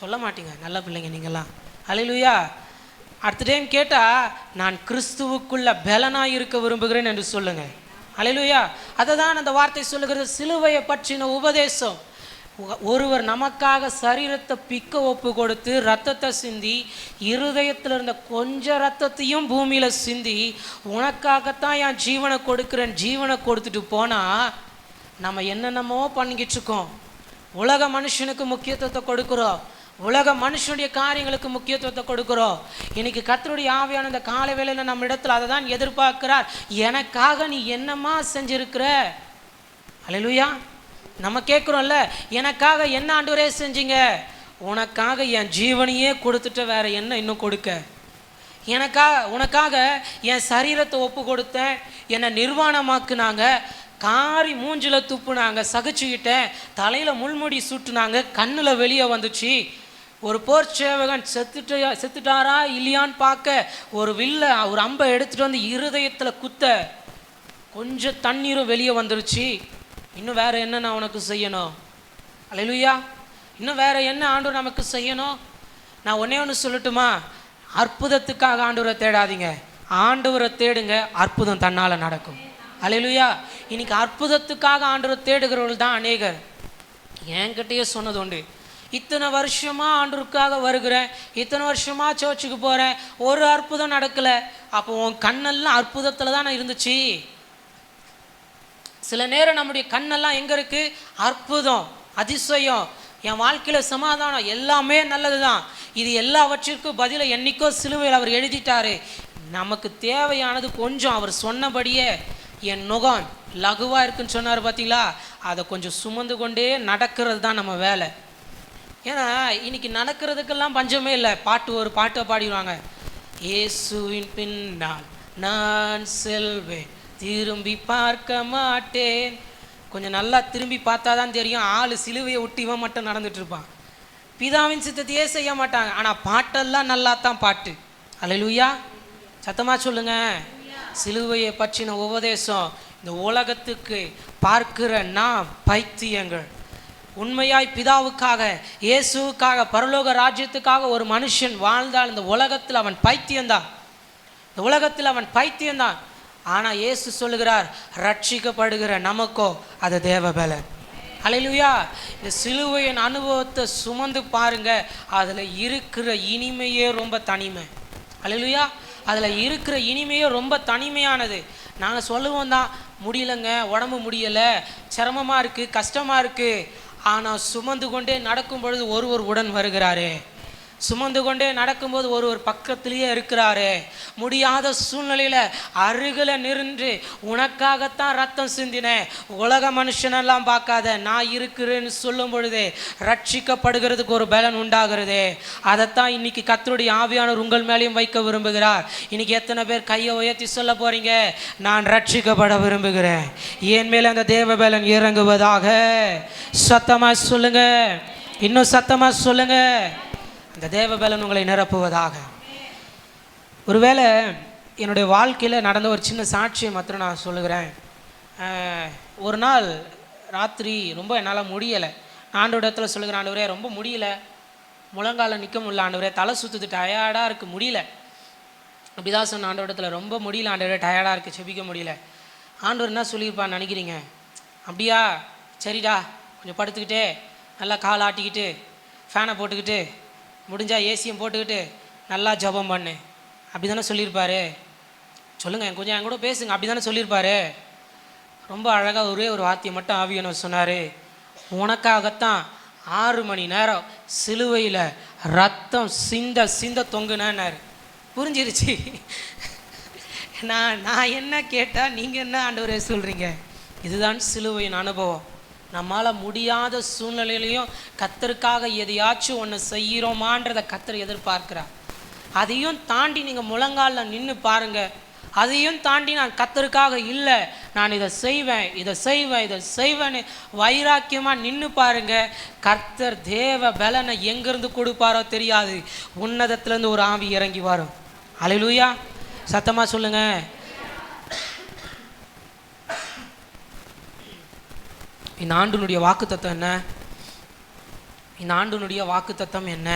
சொல்ல மாட்டீங்க, நல்ல பிள்ளைங்க நீங்கள்லாம். அல்லேலூயா. அடுத்த டைம் கேட்டால் நான் கிறிஸ்துவுக்குள்ள பலனாக இருக்க விரும்புகிறேன் என்று சொல்லுங்கள். அல்லேலூயா. அதை தான் அந்த வார்த்தை சொல்லுகிறது, சிலுவையை பற்றின உபதேசம். ஒருவர் நமக்காக சரீரத்தை பிக்க ஒப்பு கொடுத்து ரத்தத்தை சிந்தி, இருதயத்தில் இருந்த கொஞ்சம் ரத்தத்தையும் பூமியில் சிந்தி, உனக்காகத்தான் என் ஜீவனை கொடுக்குறேன் ஜீவனை கொடுத்துட்டு போனால் நம்ம என்னென்னமோ பண்ணிக்கிட்டு இருக்கோம். உலக மனுஷனுக்கு முக்கியத்துவத்தை கொடுக்குறோம், உலக மனுஷனுடைய காரியங்களுக்கு முக்கியத்துவத்தை கொடுக்குறோம். இன்னைக்கு கர்த்தருடைய ஆவியான இந்த காலை வேளையில் நம்ம இடத்துல அதை தான் எதிர்பார்க்கிறார். எனக்காக நீ என்னம்மா செஞ்சிருக்கிற? அல்லேலூயா. நம்ம கேட்குறோம்ல, எனக்காக என்ன ஆண்டவரே செஞ்சீங்க? உனக்காக என் ஜீவனையே கொடுத்துட்ட, வேற என்ன இன்னும் கொடுக்க? உனக்காக என் சரீரத்தை ஒப்பு கொடுத்தேன், என்னை நிர்வாணமாக்குனாங்க, காரி மூஞ்சில் துப்புனாங்க, சகிச்சுக்கிட்டேன், தலையில் முள்முடி சுட்டுனாங்க, கண்ணில் வெளியே வந்துச்சு. ஒரு போர் சேவகன் செத்துட்டாரா இல்லையான்னு பார்க்க ஒரு ஒரு அம்பை எடுத்துகிட்டு வந்து இருதயத்தில் குத்த கொஞ்சம் தண்ணீரும் வெளியே வந்துருச்சு. இன்னும் வேறு என்ன நான் உனக்கு செய்யணும்? அல்லேலூயா. இன்னும் வேறு என்ன ஆண்டவர் நமக்கு செய்யணும்? நான் ஒன்றே ஒன்று சொல்லட்டுமா? அற்புதத்துக்காக ஆண்டவரை தேடாதீங்க, ஆண்டவரை தேடுங்க, அற்புதம் தன்னால் நடக்கும். அல்லேலூயா. இன்னைக்கு அற்புதத்துக்காக ஆண்டவரை தேடுகிறவர்கள் தான் அநேகர். என்கிட்டயே சொன்னது உண்டு, இத்தனை வருஷமாக ஆண்டவருக்காக வருகிறேன், இத்தனை வருஷமாக சர்ச்சுக்கு போகிறேன், ஒரு அற்புதம் நடக்கலை. அப்போ உன் கண்ணெல்லாம் அற்புதத்தில் தான் இருந்துச்சு. சில நேரம் நம்முடைய கண்ணெல்லாம் எங்கே இருக்குது? அற்புதம், அதிசயம், என் வாழ்க்கையில் சமாதானம், எல்லாமே நல்லது தான். இது எல்லாவற்றிற்கும் பதிலை என்றைக்கோ சிலுவையில் அவர் எழுதிட்டாரு. நமக்கு தேவையானது கொஞ்சம் அவர் சொன்னபடியே என் நுகம் லகுவாக இருக்குன்னு சொன்னார் பார்த்தீங்களா, அதை கொஞ்சம் சுமந்து கொண்டே நடக்கிறது தான் நம்ம வேலை. ஏன்னா இன்னைக்கு நடக்கிறதுக்கெல்லாம் பஞ்சமே இல்லை. ஒரு பாட்டை பாடிடுவாங்க, இயேசுவின் பின்னால் நான் செல்வேன், திரும்பி பார்க்க மாட்டேன். கொஞ்சம் நல்லா திரும்பி பார்த்தா தான் தெரியும், ஆள் சிலுவையை ஒட்டி இவன் மட்டும் நடந்துட்டு இருப்பான், பிதாவின் சித்தத்தையே செய்ய மாட்டாங்க. ஆனால் பாட்டெல்லாம் நல்லா தான் பாட்டு. அல்லேலூயா. சத்தமாக சொல்லுங்க. சிலுவையை பற்றின உபதேசம் இந்த உலகத்துக்கு பார்க்கிற நாம் பைத்தியங்கள். உண்மையாய் பிதாவுக்காக, இயேசுவுக்காக, பரலோக ராஜ்யத்துக்காக ஒரு மனுஷன் வாழ்ந்தால் இந்த உலகத்தில் அவன் பைத்தியம்தான், இந்த உலகத்தில் அவன் பைத்தியம்தான். ஆனால் இயேசு சொல்லுகிறார், ரட்சிக்கப்படுகிற நமக்கோ அது தேவ பலன். அல்லேலூயா. இந்த சிலுவையின் அனுபவத்தை சுமந்து பாருங்க, அதில் இருக்கிற இனிமையே ரொம்ப தனிமை. அல்லேலூயா. அதில் இருக்கிற இனிமையே ரொம்ப தனிமையானது. நாங்கள் சொல்லுவோம் தான், முடியலைங்க, உடம்பு முடியலை, சிரமமாக இருக்குது, கஷ்டமாக இருக்குது. ஆனால் சுமந்து கொண்டே நடக்கும் பொழுது ஒருவர் உடன் வருகிறாரு, சுமந்து கொண்டே நடக்கும்போது ஒருவர் பக்கத்திலேயே இருக்கிறாரு. முடியாத சூழ்நிலையில் அருகில் நின்று உனக்காகத்தான் ரத்தம் சிந்தினேன், உலக மனுஷனெல்லாம் பார்க்காத நான் இருக்கிறேன்னு சொல்லும் பொழுது ரட்சிக்கப்படுகிறதுக்கு ஒரு பலன் உண்டாகிறது. அதைத்தான் இன்னைக்கு கர்த்தருடைய ஆவியானவர் உங்கள் மேலேயும் வைக்க விரும்புகிறார். இன்னைக்கு எத்தனை பேர் கையை உயர்த்தி சொல்ல போறீங்க, நான் ரட்சிக்கப்பட விரும்புகிறேன், என் மேலே அந்த தேவ பலன் இறங்குவதாக? சத்தமா சொல்லுங்க, இன்னும் சத்தமா சொல்லுங்க. அந்த தேவ பலன் உங்களை நிரப்புவதாக. ஒருவேளை என்னுடைய வாழ்க்கையில் நடந்த ஒரு சின்ன சாட்சியை மாத்திரம் நான் சொல்லுகிறேன். ஒரு நாள் ராத்திரி ரொம்ப என்னால் முடியலை, ஆண்டவருடைய இடத்துல சொல்லுகிறேன், ஆண்டவரே ரொம்ப முடியல, முழங்கால நிற்க முடியல ஆண்டவரே, தலை சுற்றுது, டயர்டாக இருக்குது, முடியல. அப்படிதான் சொன்ன ஆண்டவருடைய இடத்துல, ரொம்ப முடியல ஆண்டவரே, டயர்டாக இருக்குது, செபிக்க முடியல. ஆண்டவர் என்ன சொல்லியிருப்பான்னு நினைக்கிறீங்க? அப்படியா, சரிடா, கொஞ்சம் படுத்துக்கிட்டே நல்லா கால் ஆட்டிக்கிட்டு ஃபேனை போட்டுக்கிட்டு முடிஞ்சால் ஏசியும் போட்டுக்கிட்டு நல்லா ஜபம் பண்ணு, அப்படி தானே சொல்லியிருப்பாரு? சொல்லுங்கள், கொஞ்சம் என் கூட பேசுங்க, அப்படி தானே சொல்லியிருப்பாரு? ரொம்ப அழகாக ஒரே ஒரு வார்த்தையை மட்டும் ஆவியானவர் சொன்னார், உனக்காகத்தான் 6 மணி நேரம் சிலுவையில் ரத்தம் சிந்த சிந்த தொங்குனார். புரிஞ்சிருச்சு. நான் என்ன கேட்டால் நீங்கள் என்ன ஆண்டவரே சொல்கிறீங்க? இதுதான் சிலுவையின் அனுபவம். நம்மால் முடியாத சூழ்நிலையிலையும் கர்த்தருக்காக எதையாச்சும் ஒன்று செய்கிறோமான்றதை கர்த்தர் எதிர்பார்க்கிறார். அதையும் தாண்டி நீங்கள் முழங்காலில் நின்று பாருங்கள். அதையும் தாண்டி நான் கர்த்தருக்காக இல்லை, நான் இதை செய்வேன், இதை செய்வேன், இதை செய்வேன்னு வைராக்கியமாக நின்று பாருங்க. கர்த்தர் தேவ பலனை எங்கேருந்து கொடுப்பாரோ தெரியாது, உன்னதத்துலேருந்து ஒரு ஆவி இறங்கி வரும். அல்லேலூயா. சத்தமாக சொல்லுங்கள். இந்த ஆண்டினுடைய வாக்குத்தத்தம் என்ன? இந்த ஆண்டினுடைய வாக்குத்தத்தம் என்ன?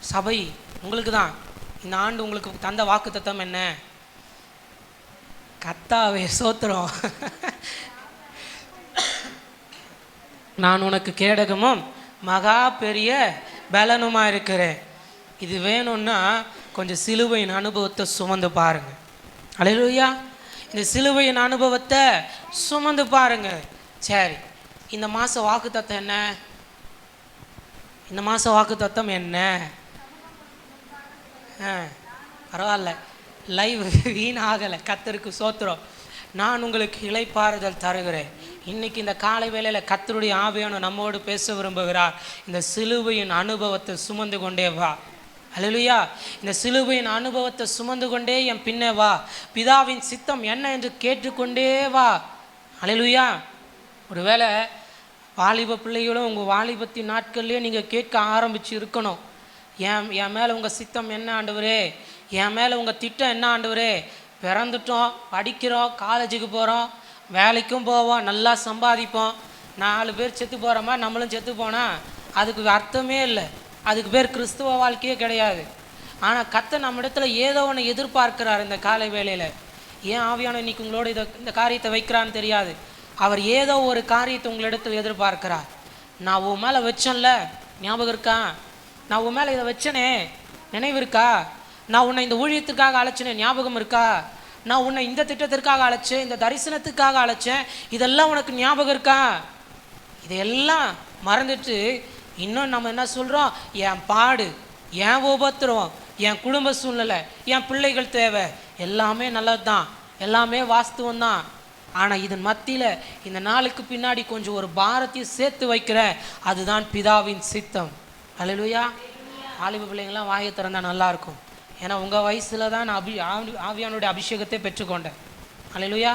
சபை உங்களுக்கு தான். இந்த ஆண்டு உங்களுக்கு தந்த வாக்குத்தத்தம் என்ன? கர்த்தாவே ஸ்தோத்திரம். நான் உனக்கு கேடகமும் மகா பெரிய பலனுமா இருக்கிறேன். இது வேணும்னா கொஞ்சம் சிலுவையின் அனுபவத்தை சுமந்து பாருங்க. அல்லேலூயா. இந்த சிலுவையின் அனுபவத்தை சுமந்து பாருங்க. சரி, இந்த மாதம் வாக்குத்தத்தம் என்ன? இந்த மாதம் வாக்குத்தத்தம் என்ன? பரவாயில்ல, லைவ் வீணாகலை. கர்த்தருக்கு சோத்திரம். நான் உங்களுக்கு இளைப்பாறுதல் தருகிறேன். இன்னைக்கு இந்த காலை வேளையில் கர்த்தருடைய ஆவியானவர் நம்மோடு பேச விரும்புகிறார். இந்த சிலுவையின் அனுபவத்தை சுமந்து கொண்டே வா. அல்லேலூயா. இந்த சிலுவையின் அனுபவத்தை சுமந்து கொண்டே என் பின்னே வா. பிதாவின் சித்தம் என்ன என்று கேட்டுக்கொண்டே வா. அல்லேலூயா. ஒருவேளை வாலிப பிள்ளைகளும் உங்கள் வாலிபத்தின் நாட்கள்லேயே நீங்கள் கேட்க ஆரம்பித்து இருக்கணும். என் மேலே உங்கள் சித்தம் என்ன ஆண்டவரே? என் மேலே உங்கள் திட்டம் என்ன ஆண்டவரே? பிறந்துட்டோம், படிக்கிறோம், காலேஜுக்கு போகிறோம், வேலைக்கும் போவோம், நல்லா சம்பாதிப்போம். 4 பேர் செத்து போகிறோமா, நம்மளும் செத்து போனால் அதுக்கு அர்த்தமே இல்லை. அதுக்கு பேர் கிறிஸ்துவ வாழ்க்கையே கிடையாது. ஆனால் கர்த்தர் நம்ம இடத்துல ஏதோ ஒன்று எதிர்பார்க்கிறார். இந்த காலை வேளையில் ஏன் ஆவியான இன்னைக்கு உங்களோட இந்த காரியத்தை வைக்கிறான்னு தெரியாது. அவர் ஏதோ ஒரு காரியத்தை உங்களிடத்தில் எதிர்பார்க்கிறார். நான் உன் மேலே வச்சேன்ல, ஞாபகம் இருக்கா? நான் உன் மேலே இதை வச்சனே, நினைவு இருக்கா? நான் உன்னை இந்த ஊழியத்துக்காக அழைச்சனே, ஞாபகம் இருக்கா? நான் உன்னை இந்த திட்டத்திற்காக அழைச்சேன், இந்த தரிசனத்துக்காக அழைச்சேன், இதெல்லாம் உனக்கு ஞாபகம் இருக்கா? இதையெல்லாம் மறந்துட்டு இன்னும் நம்ம என்ன சொல்கிறோம்? என் பாடு, என் உபத்திரம், என் குடும்ப சூழ்நிலை, என் பிள்ளைகள் தேவை, எல்லாமே நல்லது தான், எல்லாமே வாஸ்தவம் தான். ஆனால் இதன் மத்தியில் இந்த நாளுக்கு பின்னாடி கொஞ்சம் ஒரு பாரத்தையும் சேர்த்து வைக்கிறேன். அதுதான் பிதாவின் சித்தம். அல்லேலூயா. வாலிப பிள்ளைங்கள்லாம் வாயை திறந்தா நல்லாயிருக்கும். ஏன்னா உங்கள் வயசில் தான் நான் ஆவியானுடைய அபிஷேகத்தை பெற்றுக்கொண்டேன். அல்லேலூயா.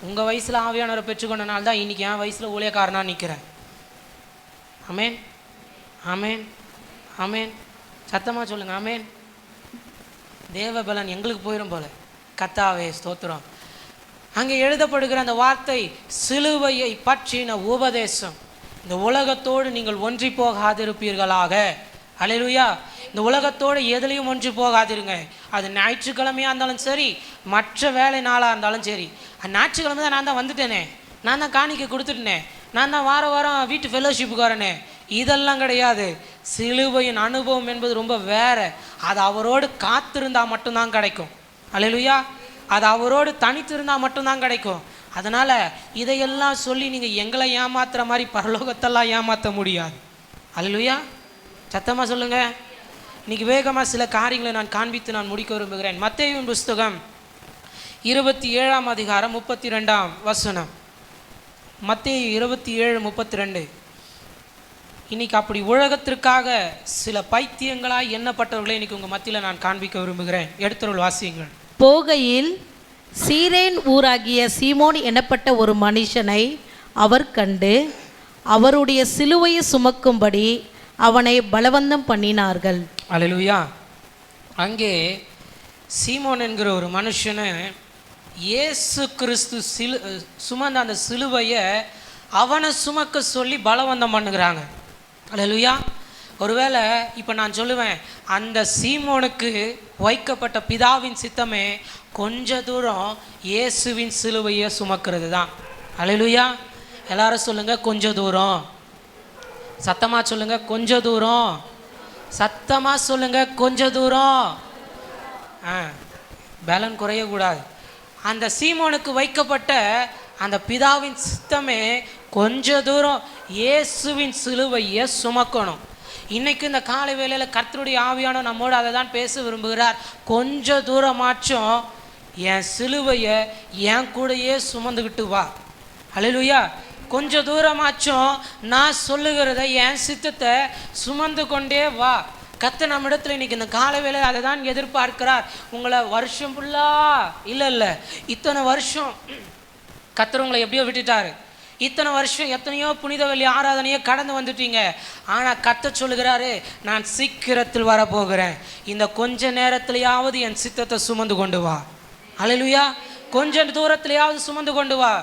உங்கள் வயசில் ஆவியானவரை பெற்றுக்கொண்டனால தான் இன்றைக்கி என் வயசில் ஊழியக்காரனாக நிற்கிறேன். ஆமேன், ஆமேன், ஆமேன். சத்தமாக சொல்லுங்கள் ஆமேன். தேவபலன் எங்களுக்கு போயிடும் போல. கர்த்தாவே ஸ்தோத்திரம். அங்கே எழுதப்படுகிற அந்த வார்த்தை சிலுவையை பற்றின உபதேசம். இந்த உலகத்தோடு நீங்கள் ஒன்றி போகாதிருப்பீர்களாக. அல்லேலூயா. இந்த உலகத்தோடு எதுலேயும் ஒன்று போகாதிருங்க. அது ஞாயிற்றுக்கிழமையாக இருந்தாலும் சரி, மற்ற வேலை நாளாக இருந்தாலும் சரி. ஞாயிற்றுக்கிழமை தான் நான் தான் வந்துட்டேனே, நான் தான் காணிக்கை கொடுத்துட்டேனே, நான் தான் வாரம் வீட்டு ஃபெல்லோஷிப்புக்கு வரேனே, இதெல்லாம் கிடையாது. சிலுவையின் அனுபவம் என்பது ரொம்ப வேறு. அது அவரோடு காத்திருந்தால் மட்டும்தான் கிடைக்கும். அல்லேலூயா. அது அவரோடு தனித்திருந்தால் மட்டும்தான் கிடைக்கும். அதனால் இதையெல்லாம் சொல்லி நீங்கள் எங்களை ஏமாத்துற மாதிரி பரலோகத்தெல்லாம் ஏமாற்ற முடியாது. அல்லேலூயா. சத்தமாக சொல்லுங்கள். இன்றைக்கி வேகமாக சில காரியங்களை நான் காண்பித்து நான் முடிக்க விரும்புகிறேன். மத்தேயுவின் புஸ்தகம் 27ஆம் அதிகாரம் 32ஆம் வசனம். மத்தேயு 27:32. இன்றைக்கி அப்படி உலகத்திற்காக சில பைத்தியங்களாய் எண்ணப்பட்டவர்களை இன்றைக்கி உங்கள் மத்தியில் நான் காண்பிக்க விரும்புகிறேன். எடுத்துருள் வாசியுங்கள். போகையில் சீரேன் ஊராகிய சீமோன் எனப்பட்ட ஒரு மனுஷனை அவர் கண்டு அவருடைய சிலுவையை சுமக்கும்படி அவனை பலவந்தம் பண்ணினார்கள். அல்லேலூயா. அங்கே சீமோன் என்கிற ஒரு மனுஷனை இயேசு கிறிஸ்து சுமந்த அந்த சிலுவையை அவனை சுமக்க சொல்லி பலவந்தம் பண்ணுகிறாங்க. அல்லேலூயா. ஒருவேளை இப்போ நான் சொல்லுவேன், அந்த சீமோனுக்கு வைக்கப்பட்ட பிதாவின் சித்தமே கொஞ்ச தூரம் இயேசுவின் சிலுவையை சுமக்கிறது தான். அல்லேலூயா. எல்லாரும் சொல்லுங்கள் கொஞ்ச தூரம். சத்தமாக சொல்லுங்கள் கொஞ்ச தூரம். சத்தமாக சொல்லுங்கள் கொஞ்ச தூரம். பலன் குறையக்கூடாது. அந்த சீமோனுக்கு வைக்கப்பட்ட அந்த பிதாவின் சித்தமே கொஞ்ச தூரம் இயேசுவின் சிலுவையை சுமக்கணும். இன்றைக்கு இந்த காலை வேளையில் கர்த்தருடைய ஆவியானவர் நம்மோடு அதை தான் பேச விரும்புகிறார். கொஞ்ச தூரமாச்சும் என் சிலுவையை என் கூடையே சுமந்துக்கிட்டு வா. அல்லேலூயா. கொஞ்ச தூரமாச்சும் நான் சொல்லுகிறத என் சித்தத்தை சுமந்து கொண்டே வா. கர்த்தர் நம்ம இடத்துல இன்றைக்கி இந்த காலை வேளையில் அதை தான் எதிர்பார்க்கிறார். உங்களை வருஷம் ஃபுல்லாக இல்லை இத்தனை வருஷம் கர்த்தர் உங்களை எப்படியோ விட்டுட்டாரு. இத்தனை வருஷம் எத்தனையோ புனித வெள்ளி ஆராதனையோ கடந்து வந்துட்டீங்க. ஆனால் கர்த்தர் சொல்லுகிறாரு, நான் சீக்கிரத்தில் வரப்போகிறேன். இந்த கொஞ்ச நேரத்திலேயாவது என் சித்தத்தை சுமந்து கொண்டு வா. அல்லேலூயா. கொஞ்ச தூரத்திலேயாவது சுமந்து கொண்டு வா.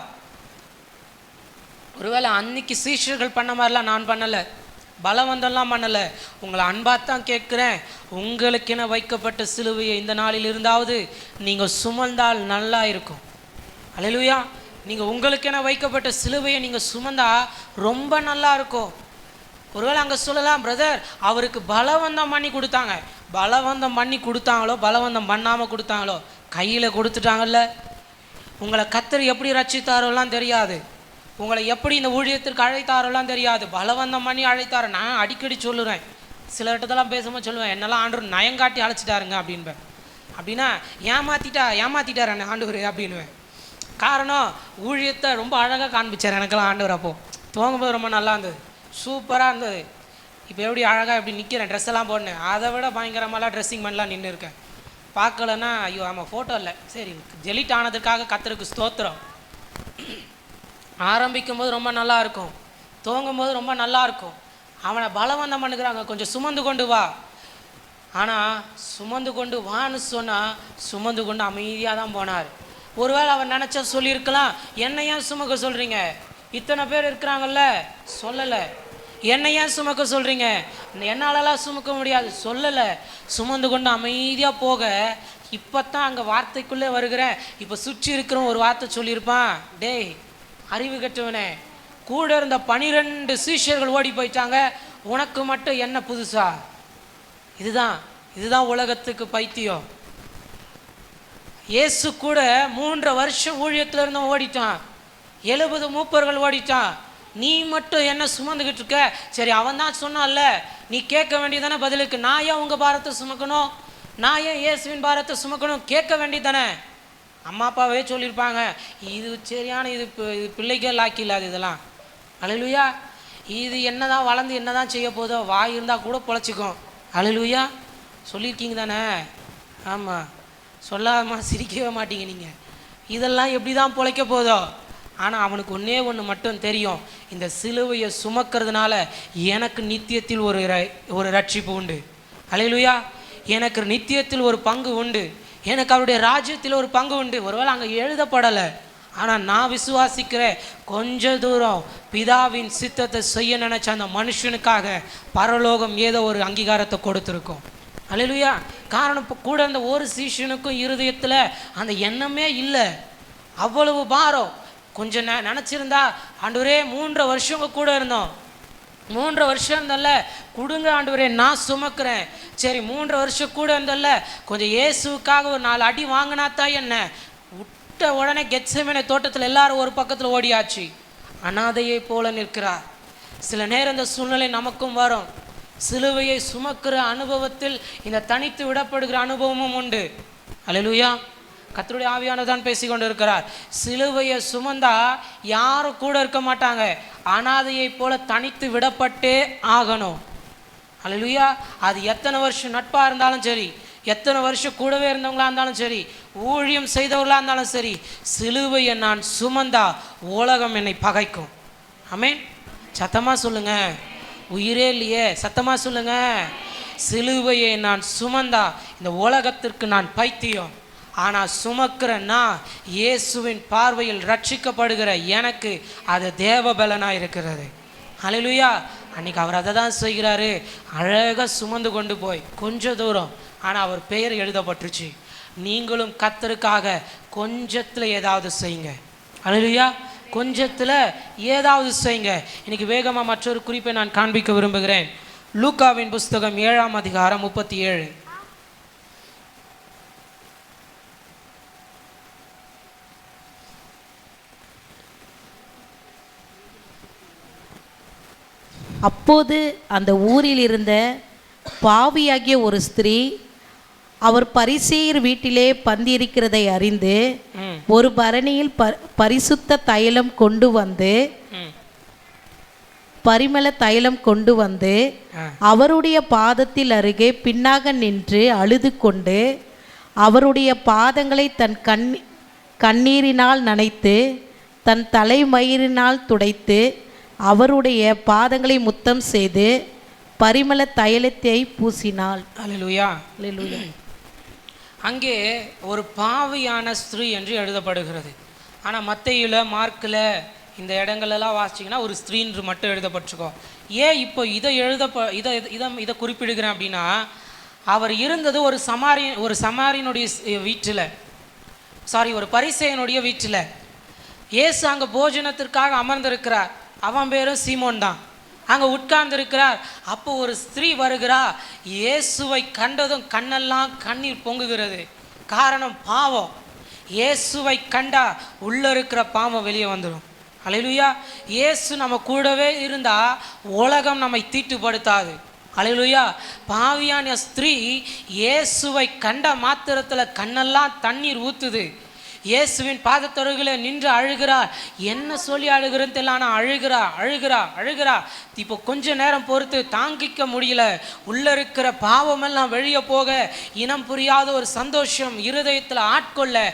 ஒருவேளை அன்னைக்கு சீஷர்கள் பண்ண மாதிரிலாம் நான் பண்ணலை, பலவந்தம்லாம் பண்ணலை. உங்களை அன்பாத்தான் கேட்குறேன். உங்களுக்கென வைக்கப்பட்ட சிலுவையை இந்த நாளில் இருந்தாவது நீங்கள் சுமந்தால் நல்லா இருக்கும். அல்லேலூயா. நீங்கள் உங்களுக்கென வைக்கப்பட்ட சிலுவையை நீங்கள் சுமந்தா ரொம்ப நல்லா இருக்கும். ஒருவேளை அங்கே சொல்லலாம், பிரதர் அவருக்கு பலவந்தம் பண்ணி கொடுத்தாங்க. பலவந்தம் பண்ணி கொடுத்தாங்களோ பலவந்தம் பண்ணாமல் கொடுத்தாங்களோ, கையில் கொடுத்துட்டாங்கல்ல. உங்களை கர்த்தர் எப்படி ரட்சித்தாரோலாம் தெரியாது, உங்களை எப்படி இந்த ஊழியத்திற்கு அழைத்தாரோலாம் தெரியாது, பலவந்தம் பண்ணி அழைத்தாரோ. நான் அடிக்கடி சொல்லுறேன், சில இடத்தெல்லாம் பேசும்போது சொல்லுவேன், என்னெல்லாம் ஆண்டவர் நயங்காட்டி அழைச்சிட்டாருங்க அப்படின்பேன். அப்படின்னா ஏமாத்திட்டார் என்ன ஆண்டவர் அப்படின்னுவேன். காரணம், ஊழியத்தை ரொம்ப அழகாக காண்பிச்சார் எனக்கெல்லாம் ஆண்டவர். அப்போது துவங்கும்போது ரொம்ப நல்லா இருந்தது, சூப்பராக இருந்தது. இப்போ எப்படி அழகாக எப்படி நிற்கிறேன், ட்ரெஸ் எல்லாம் போடனேன், அதை விட பயங்கரமாலாம் ட்ரெஸ்ஸிங் பண்ணலாம் நின்று இருக்கேன். பார்க்கலன்னா ஐயோ ஆமாம் ஃபோட்டோ இல்லை, சரி ஜெலிட் ஆனதுக்காக கர்த்தருக்கு ஸ்தோத்திரம். ஆரம்பிக்கும் போது ரொம்ப நல்லா இருக்கும், துவங்கும் போது ரொம்ப நல்லா இருக்கும். அவனை பலவந்தம் பண்ணுகிறாங்க, கொஞ்சம் சுமந்து கொண்டு வா. ஆனால் சுமந்து கொண்டு வான்னு சொன்னால் சுமந்து கொண்டு அமைதியாக தான் போனார். ஒருவேளை அவர் நினச்சா சொல்லியிருக்கலாம், என்னை ஏன் சுமக்க சொல்கிறீங்க, இத்தனை பேர் இருக்கிறாங்கல்ல, சொல்லலை. என்னை ஏன் சுமக்க சொல்கிறீங்க, என்னாலலாம் சுமக்க முடியாது, சொல்லலை. சுமந்து கொண்டு அமைதியாக போக, இப்போ தான் அங்கே வார்த்தைக்குள்ளே வருகிறேன். இப்போ சுற்றி இருக்கிற ஒரு வார்த்தை சொல்லியிருப்பான், டேய் அறிவு கெட்டவனே, கூட இருந்த 12 சீஷர்கள் ஓடி போயிட்டாங்க, உனக்கு மட்டும் என்ன புதுசா? இதுதான் உலகத்துக்கு பைத்தியம். இயேசு கூட 3 வருஷம் ஊழியத்தில் இருந்தவன் ஓடிட்டான், 70 மூப்பர்கள் ஓடிட்டான். நீ மட்டும் என்ன சுமந்துக்கிட்டு இருக்க? சரி அவன் தான் சொன்னான்ல, நீ கேட்க வேண்டியதானே பதிலுக்கு. நான் ஏன் உங்கள் பாரத்தை சுமக்கணும், நான் ஏன் இயேசுவின் பாரத்தை சுமக்கணும், கேட்க வேண்டியதானே. அம்மா அப்பாவே சொல்லியிருப்பாங்க, இது சரியான இது பிள்ளைக்கே லாக்கி இல்லாது இதெல்லாம். அல்லேலூயா. இது என்ன தான் வளர்ந்து என்ன தான் செய்ய போதோ, வாய் இருந்தால் கூட பொழைச்சிக்கும். அல்லேலூயா. சொல்லியிருக்கீங்க தானே? ஆமாம், சொல்லாமா சிரிக்கவே மாட்டீங்க நீங்கள். இதெல்லாம் எப்படி தான் பொழைக்க போதோ. ஆனால் அவனுக்கு ஒன்று மட்டும் தெரியும், இந்த சிலுவையை சுமக்கிறதுனால எனக்கு நித்தியத்தில் ஒரு ரட்சிப்பு உண்டு. அல்லேலூயா. எனக்கு நித்தியத்தில் ஒரு பங்கு உண்டு, எனக்கு அவருடைய ராஜ்யத்தில் ஒரு பங்கு உண்டு. ஒருவேளை அங்கே எழுதப்படலை, ஆனால் நான் விசுவாசிக்கிறேன், கொஞ்ச தூரம் பிதாவின் சித்தத்தை செய்ய நினைச்ச அந்த மனுஷனுக்காக பரலோகம் ஏதோ ஒரு அங்கீகாரத்தை கொடுத்துருக்கோம். அல்லேலூயா. காரணம், இப்போ கூட இருந்த ஒரு சீஷனுக்கும் இருதயத்தில் அந்த எண்ணமே இல்லை. அவ்வளவு பாரம். கொஞ்சம் நினச்சிருந்தா, ஆண்டவரே 3 வருஷம் கூட இருந்தோம், 3 வருஷம் இருந்தல்ல, கொடுங்க ஆண்டவரே நான் சுமக்கிறேன். சரி 3 வருஷம் கூட இருந்தல்ல, கொஞ்சம் இயேசுக்காக ஒரு 4 அடி வாங்கினாத்தான் என்ன. விட்ட உடனே கெத்செமனே தோட்டத்தில் எல்லாரும் ஒரு பக்கத்தில் ஓடியாச்சு. அனாதையை போல நிற்கிறார். சில நேரம் இந்த சூழ்நிலை நமக்கும் வரும். சிலுவையை சுமக்கிற அனுபவத்தில் இந்த தனித்து விடப்படுகிற அனுபவமும் உண்டு. அல்லேலூயா. கர்த்தருடைய ஆவியானவர்தான் பேசிக்கொண்டு இருக்கிறார். சிலுவையை சுமந்தா யாரும் கூட இருக்க மாட்டாங்க, அனாதையை போல தனித்து விடப்பட்டே ஆகணும். அல்லேலூயா. அது எத்தனை வருஷம் நட்பாக இருந்தாலும் சரி, எத்தனை வருஷம் கூடவே இருந்தவங்களா இருந்தாலும் சரி, ஊழியம் செய்தவர்களாக இருந்தாலும் சரி, சிலுவையை நான் சுமந்தா உலகம் என்னை பகைக்கும். ஆமென். சத்தமாக சொல்லுங்க. உயிரே இல்லையே, சத்தமாக சொல்லுங்க. சிலுவையை நான் சுமந்தா இந்த உலகத்திற்கு நான் பைத்தியம். ஆனால் சுமக்கிறேன்னா இயேசுவின் பார்வையில் ரட்சிக்கப்படுகிற எனக்கு அது தேவபலனாக இருக்கிறது. அல்லேலூயா. அன்றைக்கி அவர் அதை தான் செய்கிறாரு. அழகாக சுமந்து கொண்டு போய் கொஞ்ச தூரம், ஆனால் அவர் பெயர் எழுதப்பட்டுருச்சு. நீங்களும் கர்த்தருக்காக கொஞ்சத்தில் ஏதாவது செய்யுங்க. அல்லேலூயா. கொஞ்சத்தில் ஏதாவது செய்யுங்க. இன்றைக்கி வேகமாக மற்றொரு குறிப்பை நான் காண்பிக்க விரும்புகிறேன். லூக்காவின் புஸ்தகம் 7ஆம் அதிகாரம் 37. அப்போது அந்த ஊரில் இருந்த பாவியாகிய ஒரு ஸ்திரீ அவர் பரிசேயர் வீட்டிலே பந்தியிருக்கிறதை அறிந்து ஒரு பரணியில் பரிசுத்த தைலம் கொண்டு வந்து பரிமள தைலம் கொண்டு வந்து அவருடைய பாதத்தில் அருகே பின்னாக நின்று அழுது கொண்டு அவருடைய பாதங்களை தன் கண்ணீரினால் நனைத்து தன் தலைமயிரினால் துடைத்து அவருடைய பாதங்களை முத்தம் செய்து பரிமள தைலத்தை பூசினாள். அல்லேலூயா. அல்லேலூயா. அங்கே ஒரு பாவியான ஸ்திரீ என்று எழுதப்படுகிறது. ஆனால் மத்தேயுல மார்க்கில் இந்த இடங்களெல்லாம் வாசிச்சிங்கன்னா ஒரு ஸ்திரீன்று மட்டும் எழுதப்பட்டிருக்கோம். ஏன் இப்போ இதை குறிப்பிடுகிறேன் அப்படின்னா, அவர் இருந்தது ஒரு சமாரியனுடைய வீட்டில், ஒரு பரிசேயனுடைய வீட்டில். இயேசு அங்கே போஜனத்திற்காக அமர்ந்திருக்கிறார். அவன் பேரும் சீமோன் தான். அங்கே உட்கார்ந்திருக்கிறார். அப்போ ஒரு ஸ்திரீ வருகிறா. இயேசுவை கண்டதும் கண்ணெல்லாம் கண்ணீர் பொங்குகிறது. காரணம் பாவம். இயேசுவை கண்டா உள்ள இருக்கிற பாவம் வெளியே வந்துடும். அல்லேலூயா. இயேசு நம்ம கூடவே இருந்தா உலகம் நம்மை தீட்டுப்படுத்தாது. அல்லேலூயா. பாவியான ஸ்திரீ இயேசுவை கண்ட மாத்திரத்தில் கண்ணெல்லாம் தண்ணீர் ஊத்துது. இயேசுவின் பாதத்தருகில் நின்று அழுகிறார். என்ன சொல்லி அழுகிறன்னு தெரியல, ஆனால் அழுகிறா. இப்போ கொஞ்ச நேரம் பொறுத்து தாங்கிக்க முடியல. உள்ள இருக்கிற பாவமெல்லாம் வெளியே போக இனம் புரியாத ஒரு சந்தோஷம் இருதயத்தில் ஆட்கொள்ள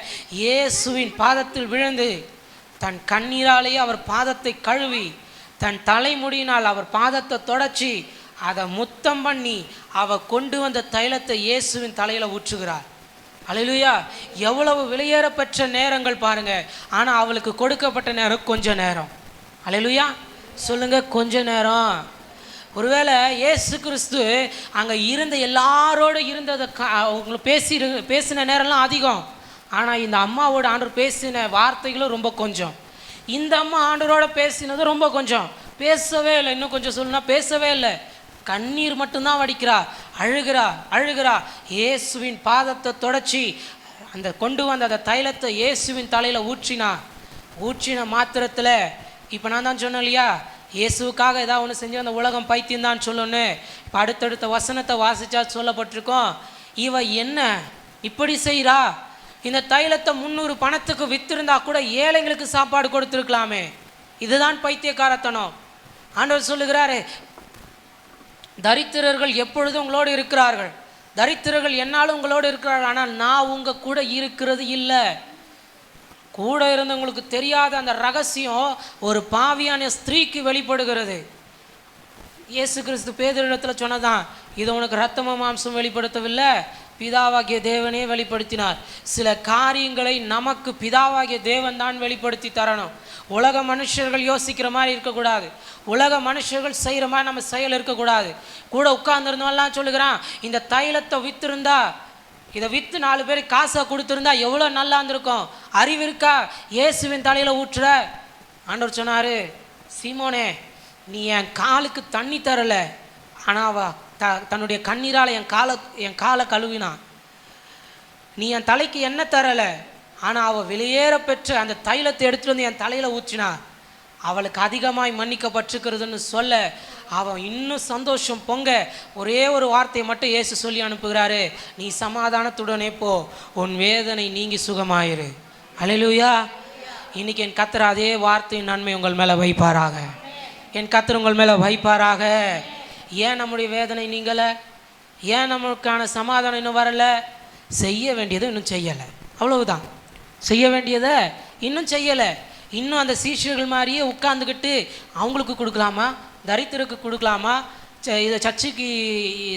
இயேசுவின் பாதத்தில் விழுந்து தன் கண்ணீராலேயே அவர் பாதத்தை கழுவி தன் தலைமுடியினால் அவர் பாதத்தை தொடச்சி அதை முத்தம் பண்ணி அவர் கொண்டு வந்த தைலத்தை இயேசுவின் தலையில் ஊற்றுகிறார். அல்லேலூயா. எவ்வளவு வெளியேறப்பெற்ற நேரங்கள் பாருங்க. ஆனால் அவளுக்கு கொடுக்கப்பட்ட நேரம் கொஞ்ச நேரம். அல்லேலூயா. சொல்லுங்க, கொஞ்ச நேரம். ஒருவேளை இயேசு கிறிஸ்து அங்கே இருந்த எல்லாரோடு இருந்ததை அவங்க பேசின நேரம்லாம் அதிகம். ஆனால் இந்த அம்மாவோட ஆண்டவர் பேசின வார்த்தைகளும் ரொம்ப கொஞ்சம். இந்த அம்மா ஆண்டவரோட பேசினது ரொம்ப கொஞ்சம். பேசவே இல்லை. இன்னும் கொஞ்சம் சொல்லணும்னா பேசவே இல்லை. கண்ணீர் மட்டும்தான் வடிக்கிறா. அழுகிறா. இயேசுவின் பாதத்தை தொடச்சி அந்த கொண்டு வந்த அந்த தைலத்தை இயேசுவின் தலையில் ஊற்றின மாத்திரத்தில் இப்போ நான் தான் சொன்னேன் இல்லையா, இயேசுக்காக ஏதாவது ஒன்று செஞ்சு அந்த உலகம் பைத்தியம் தான் சொல்லணும். இப்போ அடுத்தடுத்த வசனத்தை வாசிச்சா சொல்லப்பட்டிருக்கோம். இவ என்ன இப்படி செய்கிறா? இந்த தைலத்தை 300 பணத்துக்கு வித்திருந்தா கூட ஏழைங்களுக்கு சாப்பாடு கொடுத்துருக்கலாமே. இதுதான் பைத்தியக்காரத்தனம். ஆண்டவர் சொல்லுகிறாரு, தரித்திரர்கள் எப்பொழுதும் உங்களோடு இருக்கிறார்கள். தரித்திரர்கள் என்னாலும் உங்களோடு இருக்கிறார்கள். ஆனால் நான் உங்கள் கூட இருக்கிறது இல்லை. கூட இருந்தவங்களுக்கு தெரியாத அந்த ரகசியம் ஒரு பாவியான ஸ்திரீக்கு வெளிப்படுகிறது. இயேசு கிறிஸ்து பேதுருவிடத்தில் சொன்னதான், இதை உனக்கு இரத்தமும் மாம்சம் வெளிப்படுத்தவில்லை, பிதாவாகிய தேவனே வெளிப்படுத்தினார். சில காரியங்களை நமக்கு பிதாவாகிய தேவன் தான் வெளிப்படுத்தி தரணும். உலக மனுஷர்கள் யோசிக்கிற மாதிரி இருக்கக்கூடாது. உலக மனுஷர்கள் செய்கிற மாதிரி நம்ம செயல் இருக்கக்கூடாது. கூட உட்கார்ந்துருந்தவெல்லாம் சொல்லுகிறான், இந்த தைலத்தை விற்றுருந்தா, இதை விற்று 4 பேர் காசை கொடுத்துருந்தா எவ்வளோ நல்லா இருந்திருக்கும். அறிவு இருக்கா? இயேசுவின் தலையில் ஊற்றுற. ஆண்டவர் சொன்னார், சீமோனே, நீ என் காலுக்கு தண்ணி தரலை, ஆனால் அவ தன்னுடைய கண்ணீரால் என் காலை கழுவினான். நீ என் தலைக்கு என்ன தரலை, ஆனால் அவள் வெளியேற பெற்ற அந்த தைலத்தை எடுத்துகிட்டு வந்து என் தலையில் ஊற்றினா. அவளுக்கு அதிகமாய் மன்னிக்கப்பட்டிருக்கிறதுன்னு சொல்ல அவன் இன்னும் சந்தோஷம் பொங்க ஒரே ஒரு வார்த்தையை மட்டும் இயேசு சொல்லி அனுப்புகிறாரு, நீ சமாதானத்துடனே போ, உன் வேதனை நீங்கி சுகமாயிரு. அல்லேலூயா. இன்னைக்கு என் கர்த்தர் அதே வார்த்தையின் நன்மை உங்கள் மேலே வைப்பாராக. என் கர்த்தர் உங்கள் மேலே வைப்பாராக. ஏன் நம்முடைய வேதனை நீங்கலை? ஏன் நம்மளுக்கான சமாதானம் இன்னும் வரலை? செய்ய வேண்டியது இன்னும் செய்யலை. அவ்வளவுதான். செய்ய வேண்டியதை இன்னும் செய்யலை. இன்னும் அந்த சீஷர்கள் மாதிரியே உட்காந்துக்கிட்டு அவங்களுக்கு கொடுக்கலாமா, தரித்திரக்கு கொடுக்கலாமா, இதை சர்ச்சுக்கு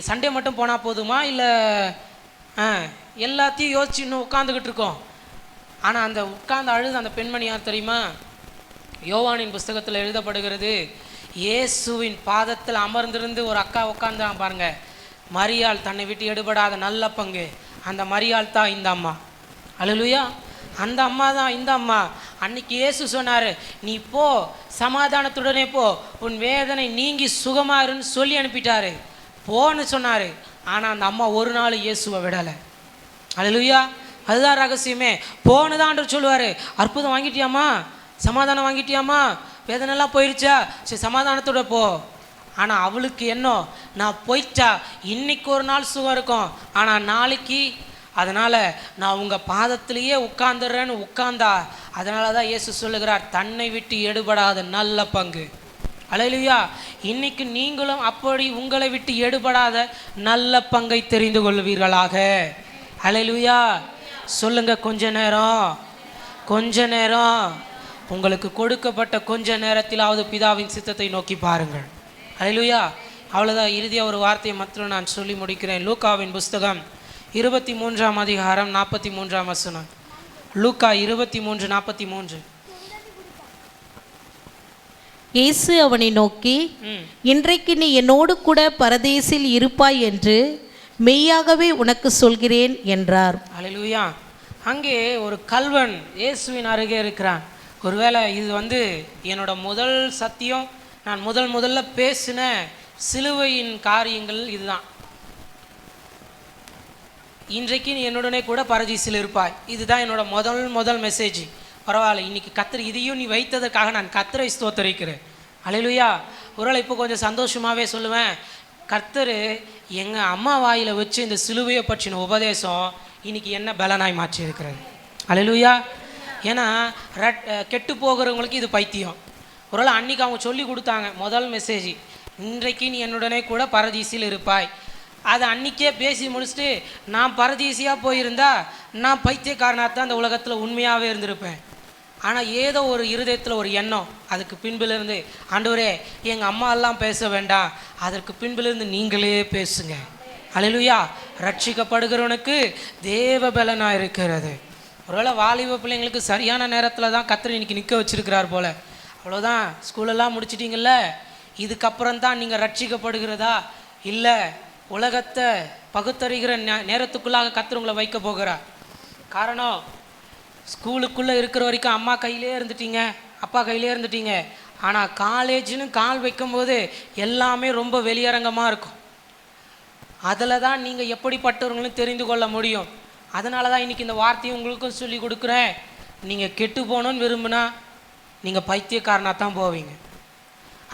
சண்டே மட்டும் போனால் போதுமா, இல்லை எல்லாத்தையும் யோசிச்சு இன்னும் உட்காந்துக்கிட்டு இருக்கோம். ஆனால் அந்த உட்கார்ந்து அழுது அந்த பெண்மணி யார் தெரியுமா? யோவானின் புஸ்தகத்தில் எழுதப்படுகிறது, இயேசுவின் பாதத்தில் அமர்ந்திருந்து ஒரு அக்கா உட்கார்ந்தாங்க பாருங்க. மரியாள், தன்னை விட்டு எடுபடாத நல்ல பங்கு. அந்த மரியாள் தான் இந்த அம்மா. அல்லேலூயா. அந்த அம்மா தான் இந்த அம்மா. அன்னைக்கு இயேசு சொன்னார், நீ போ, சமாதானத்துடனே போ, உன் வேதனை நீங்கி சுகமாருன்னு சொல்லி அனுப்பிட்டாரு. போன்னு சொன்னார். ஆனால் அந்த அம்மா ஒரு நாள் இயேசுவை விடலை. அல்லேலூயா. அதுதான் ரகசியமே. போனுதான் சொல்லுவார், அற்புதம் வாங்கிட்டியாமா, சமாதானம் வாங்கிட்டியாமா, வேதனைலாம் போயிடுச்சா, சரி சமாதானத்தோட போ. ஆனால் அவளுக்கு என்ன, நான் போயிட்டா இன்னைக்கு ஒரு நாள் சுகம் இருக்கும், ஆனால் நாளைக்கு, அதனால் நான் உங்கள் பாதத்திலேயே உட்கார்ந்துடுறேன்னு உட்கார்ந்தா. அதனால தான் இயேசு சொல்லுகிறார், தன்னை விட்டு எடுபடாத நல்ல பங்கு. அல்லேலூயா. இன்னைக்கு நீங்களும் அப்படி உங்களை விட்டு எடுபடாத நல்ல பங்கை தெரிந்து கொள்வீர்களாக. அல்லேலூயா. சொல்லுங்க, கொஞ்ச நேரம் உங்களுக்கு கொடுக்கப்பட்ட கொஞ்ச நேரத்திலாவது பிதாவின் சித்தத்தை நோக்கி பாருங்கள். அல்லேலூயா. அவ்வளோதான். இறுதியாக ஒரு வார்த்தையை மாத்திரம் நான் சொல்லி முடிக்கிறேன். லூக்காவின் புஸ்தகம் 23ஆம் அதிகாரம் 43ஆம் வசனம். லூக்கா 23:43. இயேசு அவனை நோக்கி, இன்றைக்கு நீ என்னோடு கூட பரதேசில் இருப்பாய் என்று மெய்யாகவே உனக்கு சொல்கிறேன் என்றார். அல்லேலூயா. அங்கே ஒரு கல்வன் இயேசுவின் அருகே இருக்கிறான். ஒருவேளை இது என்னோட முதல் சத்தியம், நான் முதல்ல பேசின சிலுவையின் காரியங்கள் இதுதான். இன்றைக்கு நீ என்னுடனே கூட பரதீசில் இருப்பாய், இதுதான் என்னோட முதல் மெசேஜ். பரவாயில்ல, இன்னைக்கு கர்த்தர் இதையும் நீ வைத்ததற்காக நான் கர்த்தரை ஸ்தோத்திரிக்கிறேன். அல்லேலூயா. ஒருவேளை இப்போ கொஞ்சம் சந்தோஷமாகவே சொல்லுவேன், கர்த்தர் எங்கள் அம்மா வாயில் வச்சு இந்த சிலுவையை பற்றின உபதேசம் இன்னைக்கு என்ன பலனாய் மாற்றி இருக்கிறது. அல்லேலூயா. ஏன்னா கெட்டு போகிறவங்களுக்கு இது பைத்தியம். ஒருவேளை அன்றைக்கி அவங்க சொல்லி கொடுத்தாங்க முதல் மெசேஜ், இன்றைக்கு நீ என்னுடனே கூட பரதீசில் இருப்பாய். அதை அன்றைக்கே பேசி முடிச்சுட்டு நான் பரதீசியாக போயிருந்தா நான் பைத்தியக்காரனாக தான் அந்த உலகத்தில் உண்மையாகவே இருந்திருப்பேன். ஆனால் ஏதோ ஒரு இருதயத்தில் ஒரு எண்ணம், அதுக்கு பின்பிலிருந்து ஆண்டவரே எங்கள் அம்மா எல்லாம் பேச வேண்டாம், அதற்கு பின்பிலிருந்து நீங்களே பேசுங்க. அல்லேலூயா. ரட்சிக்கப்படுகிறவனுக்கு தேவ பலனாக இருக்கிறது. ஒருவேளை வாலிப பிள்ளைங்களுக்கு சரியான நேரத்தில் தான் கர்த்தர் இன்னைக்கு நிற்க வச்சிருக்கிறார் போல். அவ்வளோதான், ஸ்கூலெல்லாம் முடிச்சிட்டிங்கல்ல, இதுக்கப்புறம் தான் நீங்கள் ரட்சிக்கப்படுகிறதா? இல்லை, உலகத்தை பகுத்தறிகிற நேரத்துக்குள்ளாக கர்த்தர் உங்களை வைக்க போகிறார். காரணம், ஸ்கூலுக்குள்ளே இருக்கிற வரைக்கும் அம்மா கையிலே இருந்துட்டீங்க, அப்பா கையிலே இருந்துட்டீங்க. ஆனால் காலேஜுன்னு கால் வைக்கும்போது எல்லாமே ரொம்ப வெளியரங்கமாக இருக்கும். அதில் தான் நீங்கள் எப்படிப்பட்டவர்களும் தெரிந்து கொள்ள முடியும். அதனால தான் இன்றைக்கி இந்த வார்த்தையை உங்களுக்கும் சொல்லி கொடுக்குறேன். நீங்கள் கெட்டு போகணுன்னு விரும்பினா நீங்கள் பைத்தியக்காரனாக தான் போவீங்க.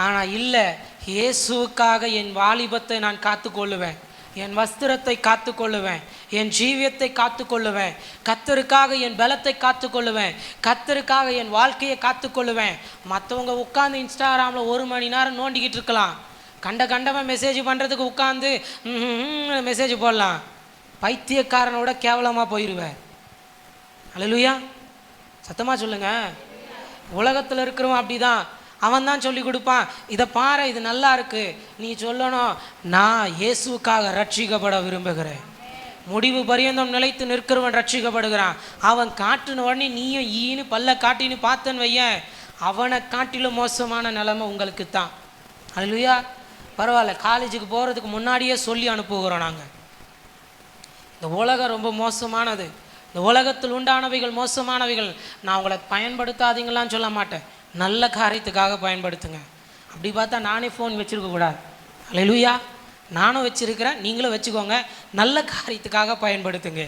ஆனால் இல்லை, இயேசுவுக்காக என் வாலிபத்தை நான் காத்துக்கொள்ளுவேன், என் வஸ்திரத்தை காத்துக்கொள்ளுவேன், என் ஜீவியத்தை காத்துக்கொள்ளுவேன், கர்த்தருக்காக என் பலத்தை காத்துக்கொள்ளுவேன், கர்த்தருக்காக என் வாழ்க்கையை காத்துக்கொள்ளுவேன். மற்றவங்க உட்காந்து இன்ஸ்டாகிராமில் 1 மணி நேரம் நோண்டிக்கிட்டு இருக்கலாம், கண்டவன் மெசேஜ் பண்ணுறதுக்கு உட்காந்து மெசேஜ் போடலாம். பைத்தியக்காரனோட கேவலமாக போயிடுவேன். அல்லேலூயா. சத்தமாக சொல்லுங்கள். உலகத்தில் இருக்கிறவன் அப்படி தான், அவன் தான் சொல்லி கொடுப்பான், இதை பாரு இது நல்லா இருக்கு, நீ சொல்லணும் நான் இயேசுக்காக ரட்சிக்கப்பட விரும்புகிறேன். முடிவு பரியந்தம் நிலைத்து நிற்கிறவன் ரட்சிக்கப்படுகிறான். அவன் காட்டுன உடனே நீயும் ஈன்னு பல்ல காட்டின்னு பார்த்தன்னு வையன், அவனை காட்டிலும் மோசமான நிலைமை உங்களுக்கு தான். அல்லேலூயா. பரவாயில்ல, காலேஜுக்கு போகிறதுக்கு முன்னாடியே சொல்லி அனுப்புகிறோம் நாங்கள். இந்த உலகம் ரொம்ப மோசமானது, இந்த உலகத்தில் உண்டானவைகள் மோசமானவைகள். நான் உங்களை பயன்படுத்தாதீங்களான்னு சொல்ல மாட்டேன், நல்ல காரியத்துக்காக பயன்படுத்துங்க. அப்படி பார்த்தா நானே ஃபோன் வச்சுருக்கக்கூடாது. அல்லேலூயா. நானும் வச்சுருக்கிறேன், நீங்களும் வச்சுக்கோங்க, நல்ல காரியத்துக்காக பயன்படுத்துங்க.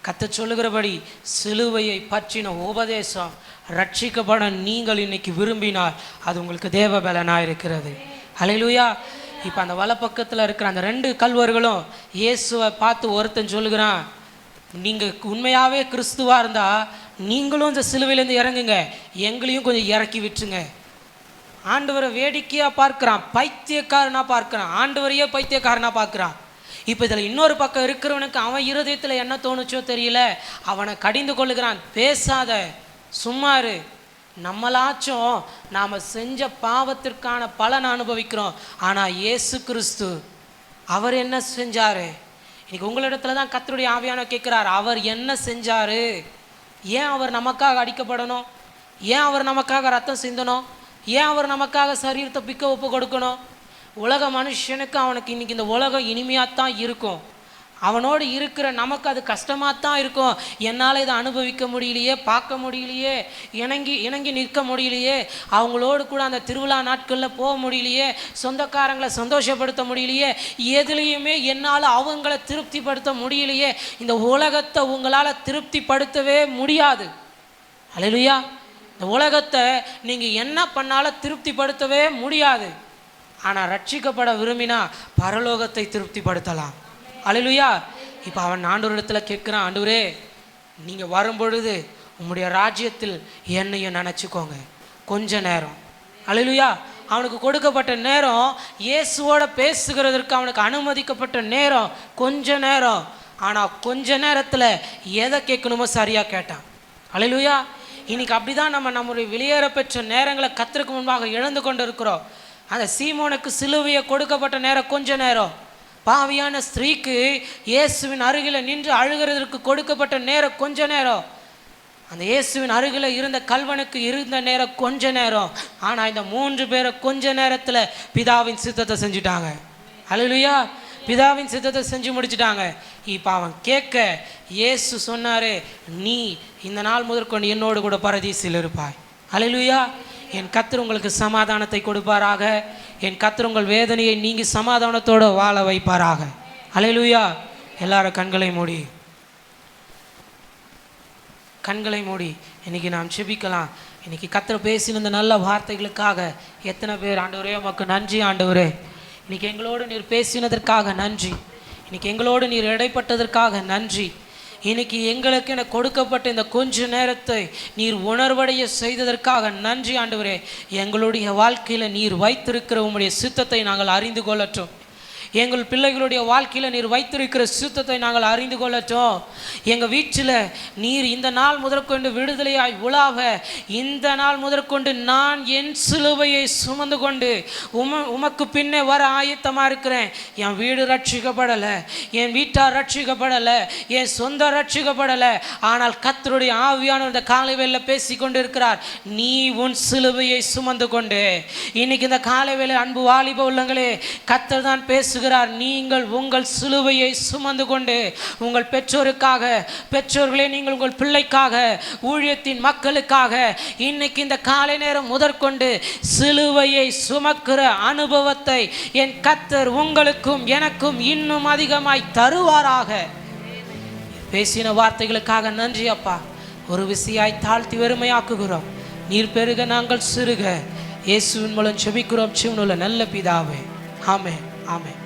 கர்த்தர் சொல்லுகிறபடி சிலுவையை பற்றின உபதேசம் ரட்சிக்கப்பட நீங்கள் இன்னைக்கு விரும்பினால் அது உங்களுக்கு தேவ பலனாக இருக்கிறது. அல்லேலூயா. இப்போ அந்த வலப்பக்கத்தில் இருக்கிற அந்த 2 கல்வர்களும் இயேசுவை பார்த்து ஒருத்தன் சொல்லுகிறான், நீங்கள் உண்மையாகவே கிறிஸ்துவாக இருந்தால் நீங்களும் இந்த சிலுவையிலேருந்து இறங்குங்க, எங்களையும் கொஞ்சம் இறக்கி விட்டுருங்க. ஆண்டவரை வேடிக்கையாக பார்க்குறான், பைத்தியக்காரனாக பார்க்குறான், ஆண்டவரையே பைத்தியக்காரனாக பார்க்குறான். இப்போ இதில் இன்னொரு பக்கம் இருக்கிறவனுக்கு அவன் இருதயத்தில் என்ன தோணுச்சோ தெரியல, அவனை கடிந்து கொள்ளுகிறான். பேசாத, சும்மாரு, நம்மளாச்சும் நாம் செஞ்ச பாவத்திற்கான பலனை அனுபவிக்கிறோம். ஆனால் இயேசு கிறிஸ்து அவர் என்ன செஞ்சார்? இன்னைக்கு உங்களிடத்துல தான் கர்த்தருடைய ஆவியானவர் கேட்குறார், அவர் என்ன செஞ்சார்? ஏன் அவர் நமக்காக அடிக்கப்படணும்? ஏன் அவர் நமக்காக ரத்தம் சிந்தணும்? ஏன் அவர் நமக்காக சரீரத்தை பிக்க ஒப்பு கொடுக்கணும்? உலக மனுஷனுக்கு அவனுக்கு இன்றைக்கி இந்த உலகம் இனிமையாகத்தான் இருக்கும், அவனோடு இருக்கிற நமக்கு அது கஷ்டமாக தான் இருக்கும். என்னால் இதை அனுபவிக்க முடியலையே, பார்க்க முடியலையே, இணங்கி நிற்க முடியலையே, அவங்களோடு கூட அந்த திருவிழா நாட்களில் போக முடியலையே, சொந்தக்காரங்களை சந்தோஷப்படுத்த முடியலையே, எதுலேயுமே என்னால் அவங்கள திருப்திப்படுத்த முடியலையே. இந்த உலகத்தை உங்களால் திருப்திப்படுத்தவே முடியாது. அல்லேலூயா. இந்த உலகத்தை நீங்கள் என்ன பண்ணாலும் திருப்திப்படுத்தவே முடியாது. ஆனால் ரட்சிக்கப்பட விரும்பினா பரலோகத்தை திருப்திப்படுத்தலாம். அல்லேலூயா. இப்போ அவன் ஆண்டவரிடத்தில் கேட்குறான், ஆண்டவரே நீங்கள் வரும்பொழுது உம்முடைய ராஜ்யத்தில் என்னையும் நினச்சிக்கோங்க கொஞ்ச நேரம். அல்லேலூயா. அவனுக்கு கொடுக்கப்பட்ட நேரம், இயேசுவோட பேசுகிறதற்கு அவனுக்கு அனுமதிக்கப்பட்ட நேரம் கொஞ்ச நேரம். ஆனால் கொஞ்ச நேரத்தில் எதை கேட்கணுமோ சரியாக கேட்டான். அல்லேலூயா. இன்னைக்கு அப்படி தான் நம்முடைய வெளியேற பெற்ற நேரங்களை கர்த்தருக்கு முன்பாக இழந்து கொண்டு இருக்கிறோம். அந்த சீமோனுக்கு சிலுவையை கொடுக்கப்பட்ட நேரம் கொஞ்ச நேரம், பாவியான ஸ்திரீக்கு இயேசுவின் அருகில் நின்று அழுகிறதற்கு கொடுக்கப்பட்ட நேரம் கொஞ்ச நேரம், அந்த இயேசுவின் அருகில் இருந்த கல்வனுக்கு இருந்த நேரம் கொஞ்ச நேரம். ஆனால் இந்த 3 பேரை கொஞ்ச நேரத்தில் பிதாவின் சித்தத்தை செஞ்சுட்டாங்க. அல்லேலூயா. பிதாவின் சித்தத்தை செஞ்சு முடிச்சுட்டாங்க. இப்போ அவன் கேட்க இயேசு சொன்னார், நீ இந்த நாள் முதற்கொண்டு என்னோடு கூட பரதீசில் இருப்பாய். அல்லேலூயா. என் கர்த்தர் உங்களுக்கு சமாதானத்தை கொடுப்பாராக. என் கர்த்தர் உங்கள் வேதனையை நீங்கி சமாதானத்தோடு வாழ வைப்பாராக. அல்லேலூயா. எல்லாரும் கண்களை மூடி இன்னைக்கு நாம் செபிக்கலாம். இன்னைக்கு கர்த்தர் பேசின இந்த நல்ல வார்த்தைகளுக்காக எத்தனை பேர் ஆண்டவரே உமக்கு நன்றி ஆண்டவரே, இன்னைக்கு எங்களோடு நீர் பேசினதற்காக நன்றி, இன்னைக்கு எங்களோடு நீர் இடைப்பட்டதற்காக நன்றி, இன்னைக்கு எங்களுக்கு என கொடுக்கப்பட்ட இந்த கொஞ்ச நேரத்தை நீர் உணர்வடைய செய்ததற்காக நன்றி ஆண்டவரே. எங்களுடைய வாழ்க்கையில் நீர் வைத்திருக்கிற உம்முடைய சித்தத்தை நாங்கள் அறிந்து கொள்ளட்டும். எங்கள் பிள்ளைகளுடைய வாழ்க்கையில் நீர் வைத்திருக்கிற சுத்தத்தை நாங்கள் அறிந்து கொள்ளட்டும். எங்கள் வீட்டில் நீர் இந்த நாள் முதற்கொண்டு விடுதலையாய் உலாவ, இந்த நாள் முதற்கொண்டு நான் என் சிலுவையை சுமந்து கொண்டு உமக்கு பின்னே வர ஆயத்தமாக இருக்கிறேன். என் வீடு ரட்சிக்கப்படலை, என் வீட்டார் ரட்சிக்கப்படலை, என் சொந்த ரட்சிக்கப்படலை, ஆனால் கர்த்தருடைய ஆவியானவர் இந்த காலை வேளையில் பேசி கொண்டு இருக்கிறார். நீ உன் சிலுவையை சுமந்து கொண்டு இன்னைக்கு இந்த காலை வேளை அன்பு வாலிப உள்ளங்களே, கர்த்தர் தான் பேசு. நீங்கள் உங்கள் சிலுவையை சுமந்து கொண்டு உங்கள் பெற்றோருக்காக, பெற்றோர்களே நீங்கள் உங்கள் பிள்ளைக்காக, ஊழியத்தின் மக்களுக்காக இன்னைக்கு இந்த காலை நேரம் முதற்கொண்டு சிலுவையை சுமக்கிற அனுபவத்தை என் கர்த்தர் உங்களுக்கும் எனக்கும் இன்னும் அதிகமாய் தருவாராக. பேசின வார்த்தைகளுக்காக நன்றி அப்பா. ஒரு விசையாய் தாழ்த்தி வெறுமையாக்குகிறோம். நீர் பெருக நாங்கள் சிறுக. இயேசுவின் மூலம் செபிக்கிறோம் ஜீவனுள்ள நல்ல பிதாவே. ஆமென், ஆமென்.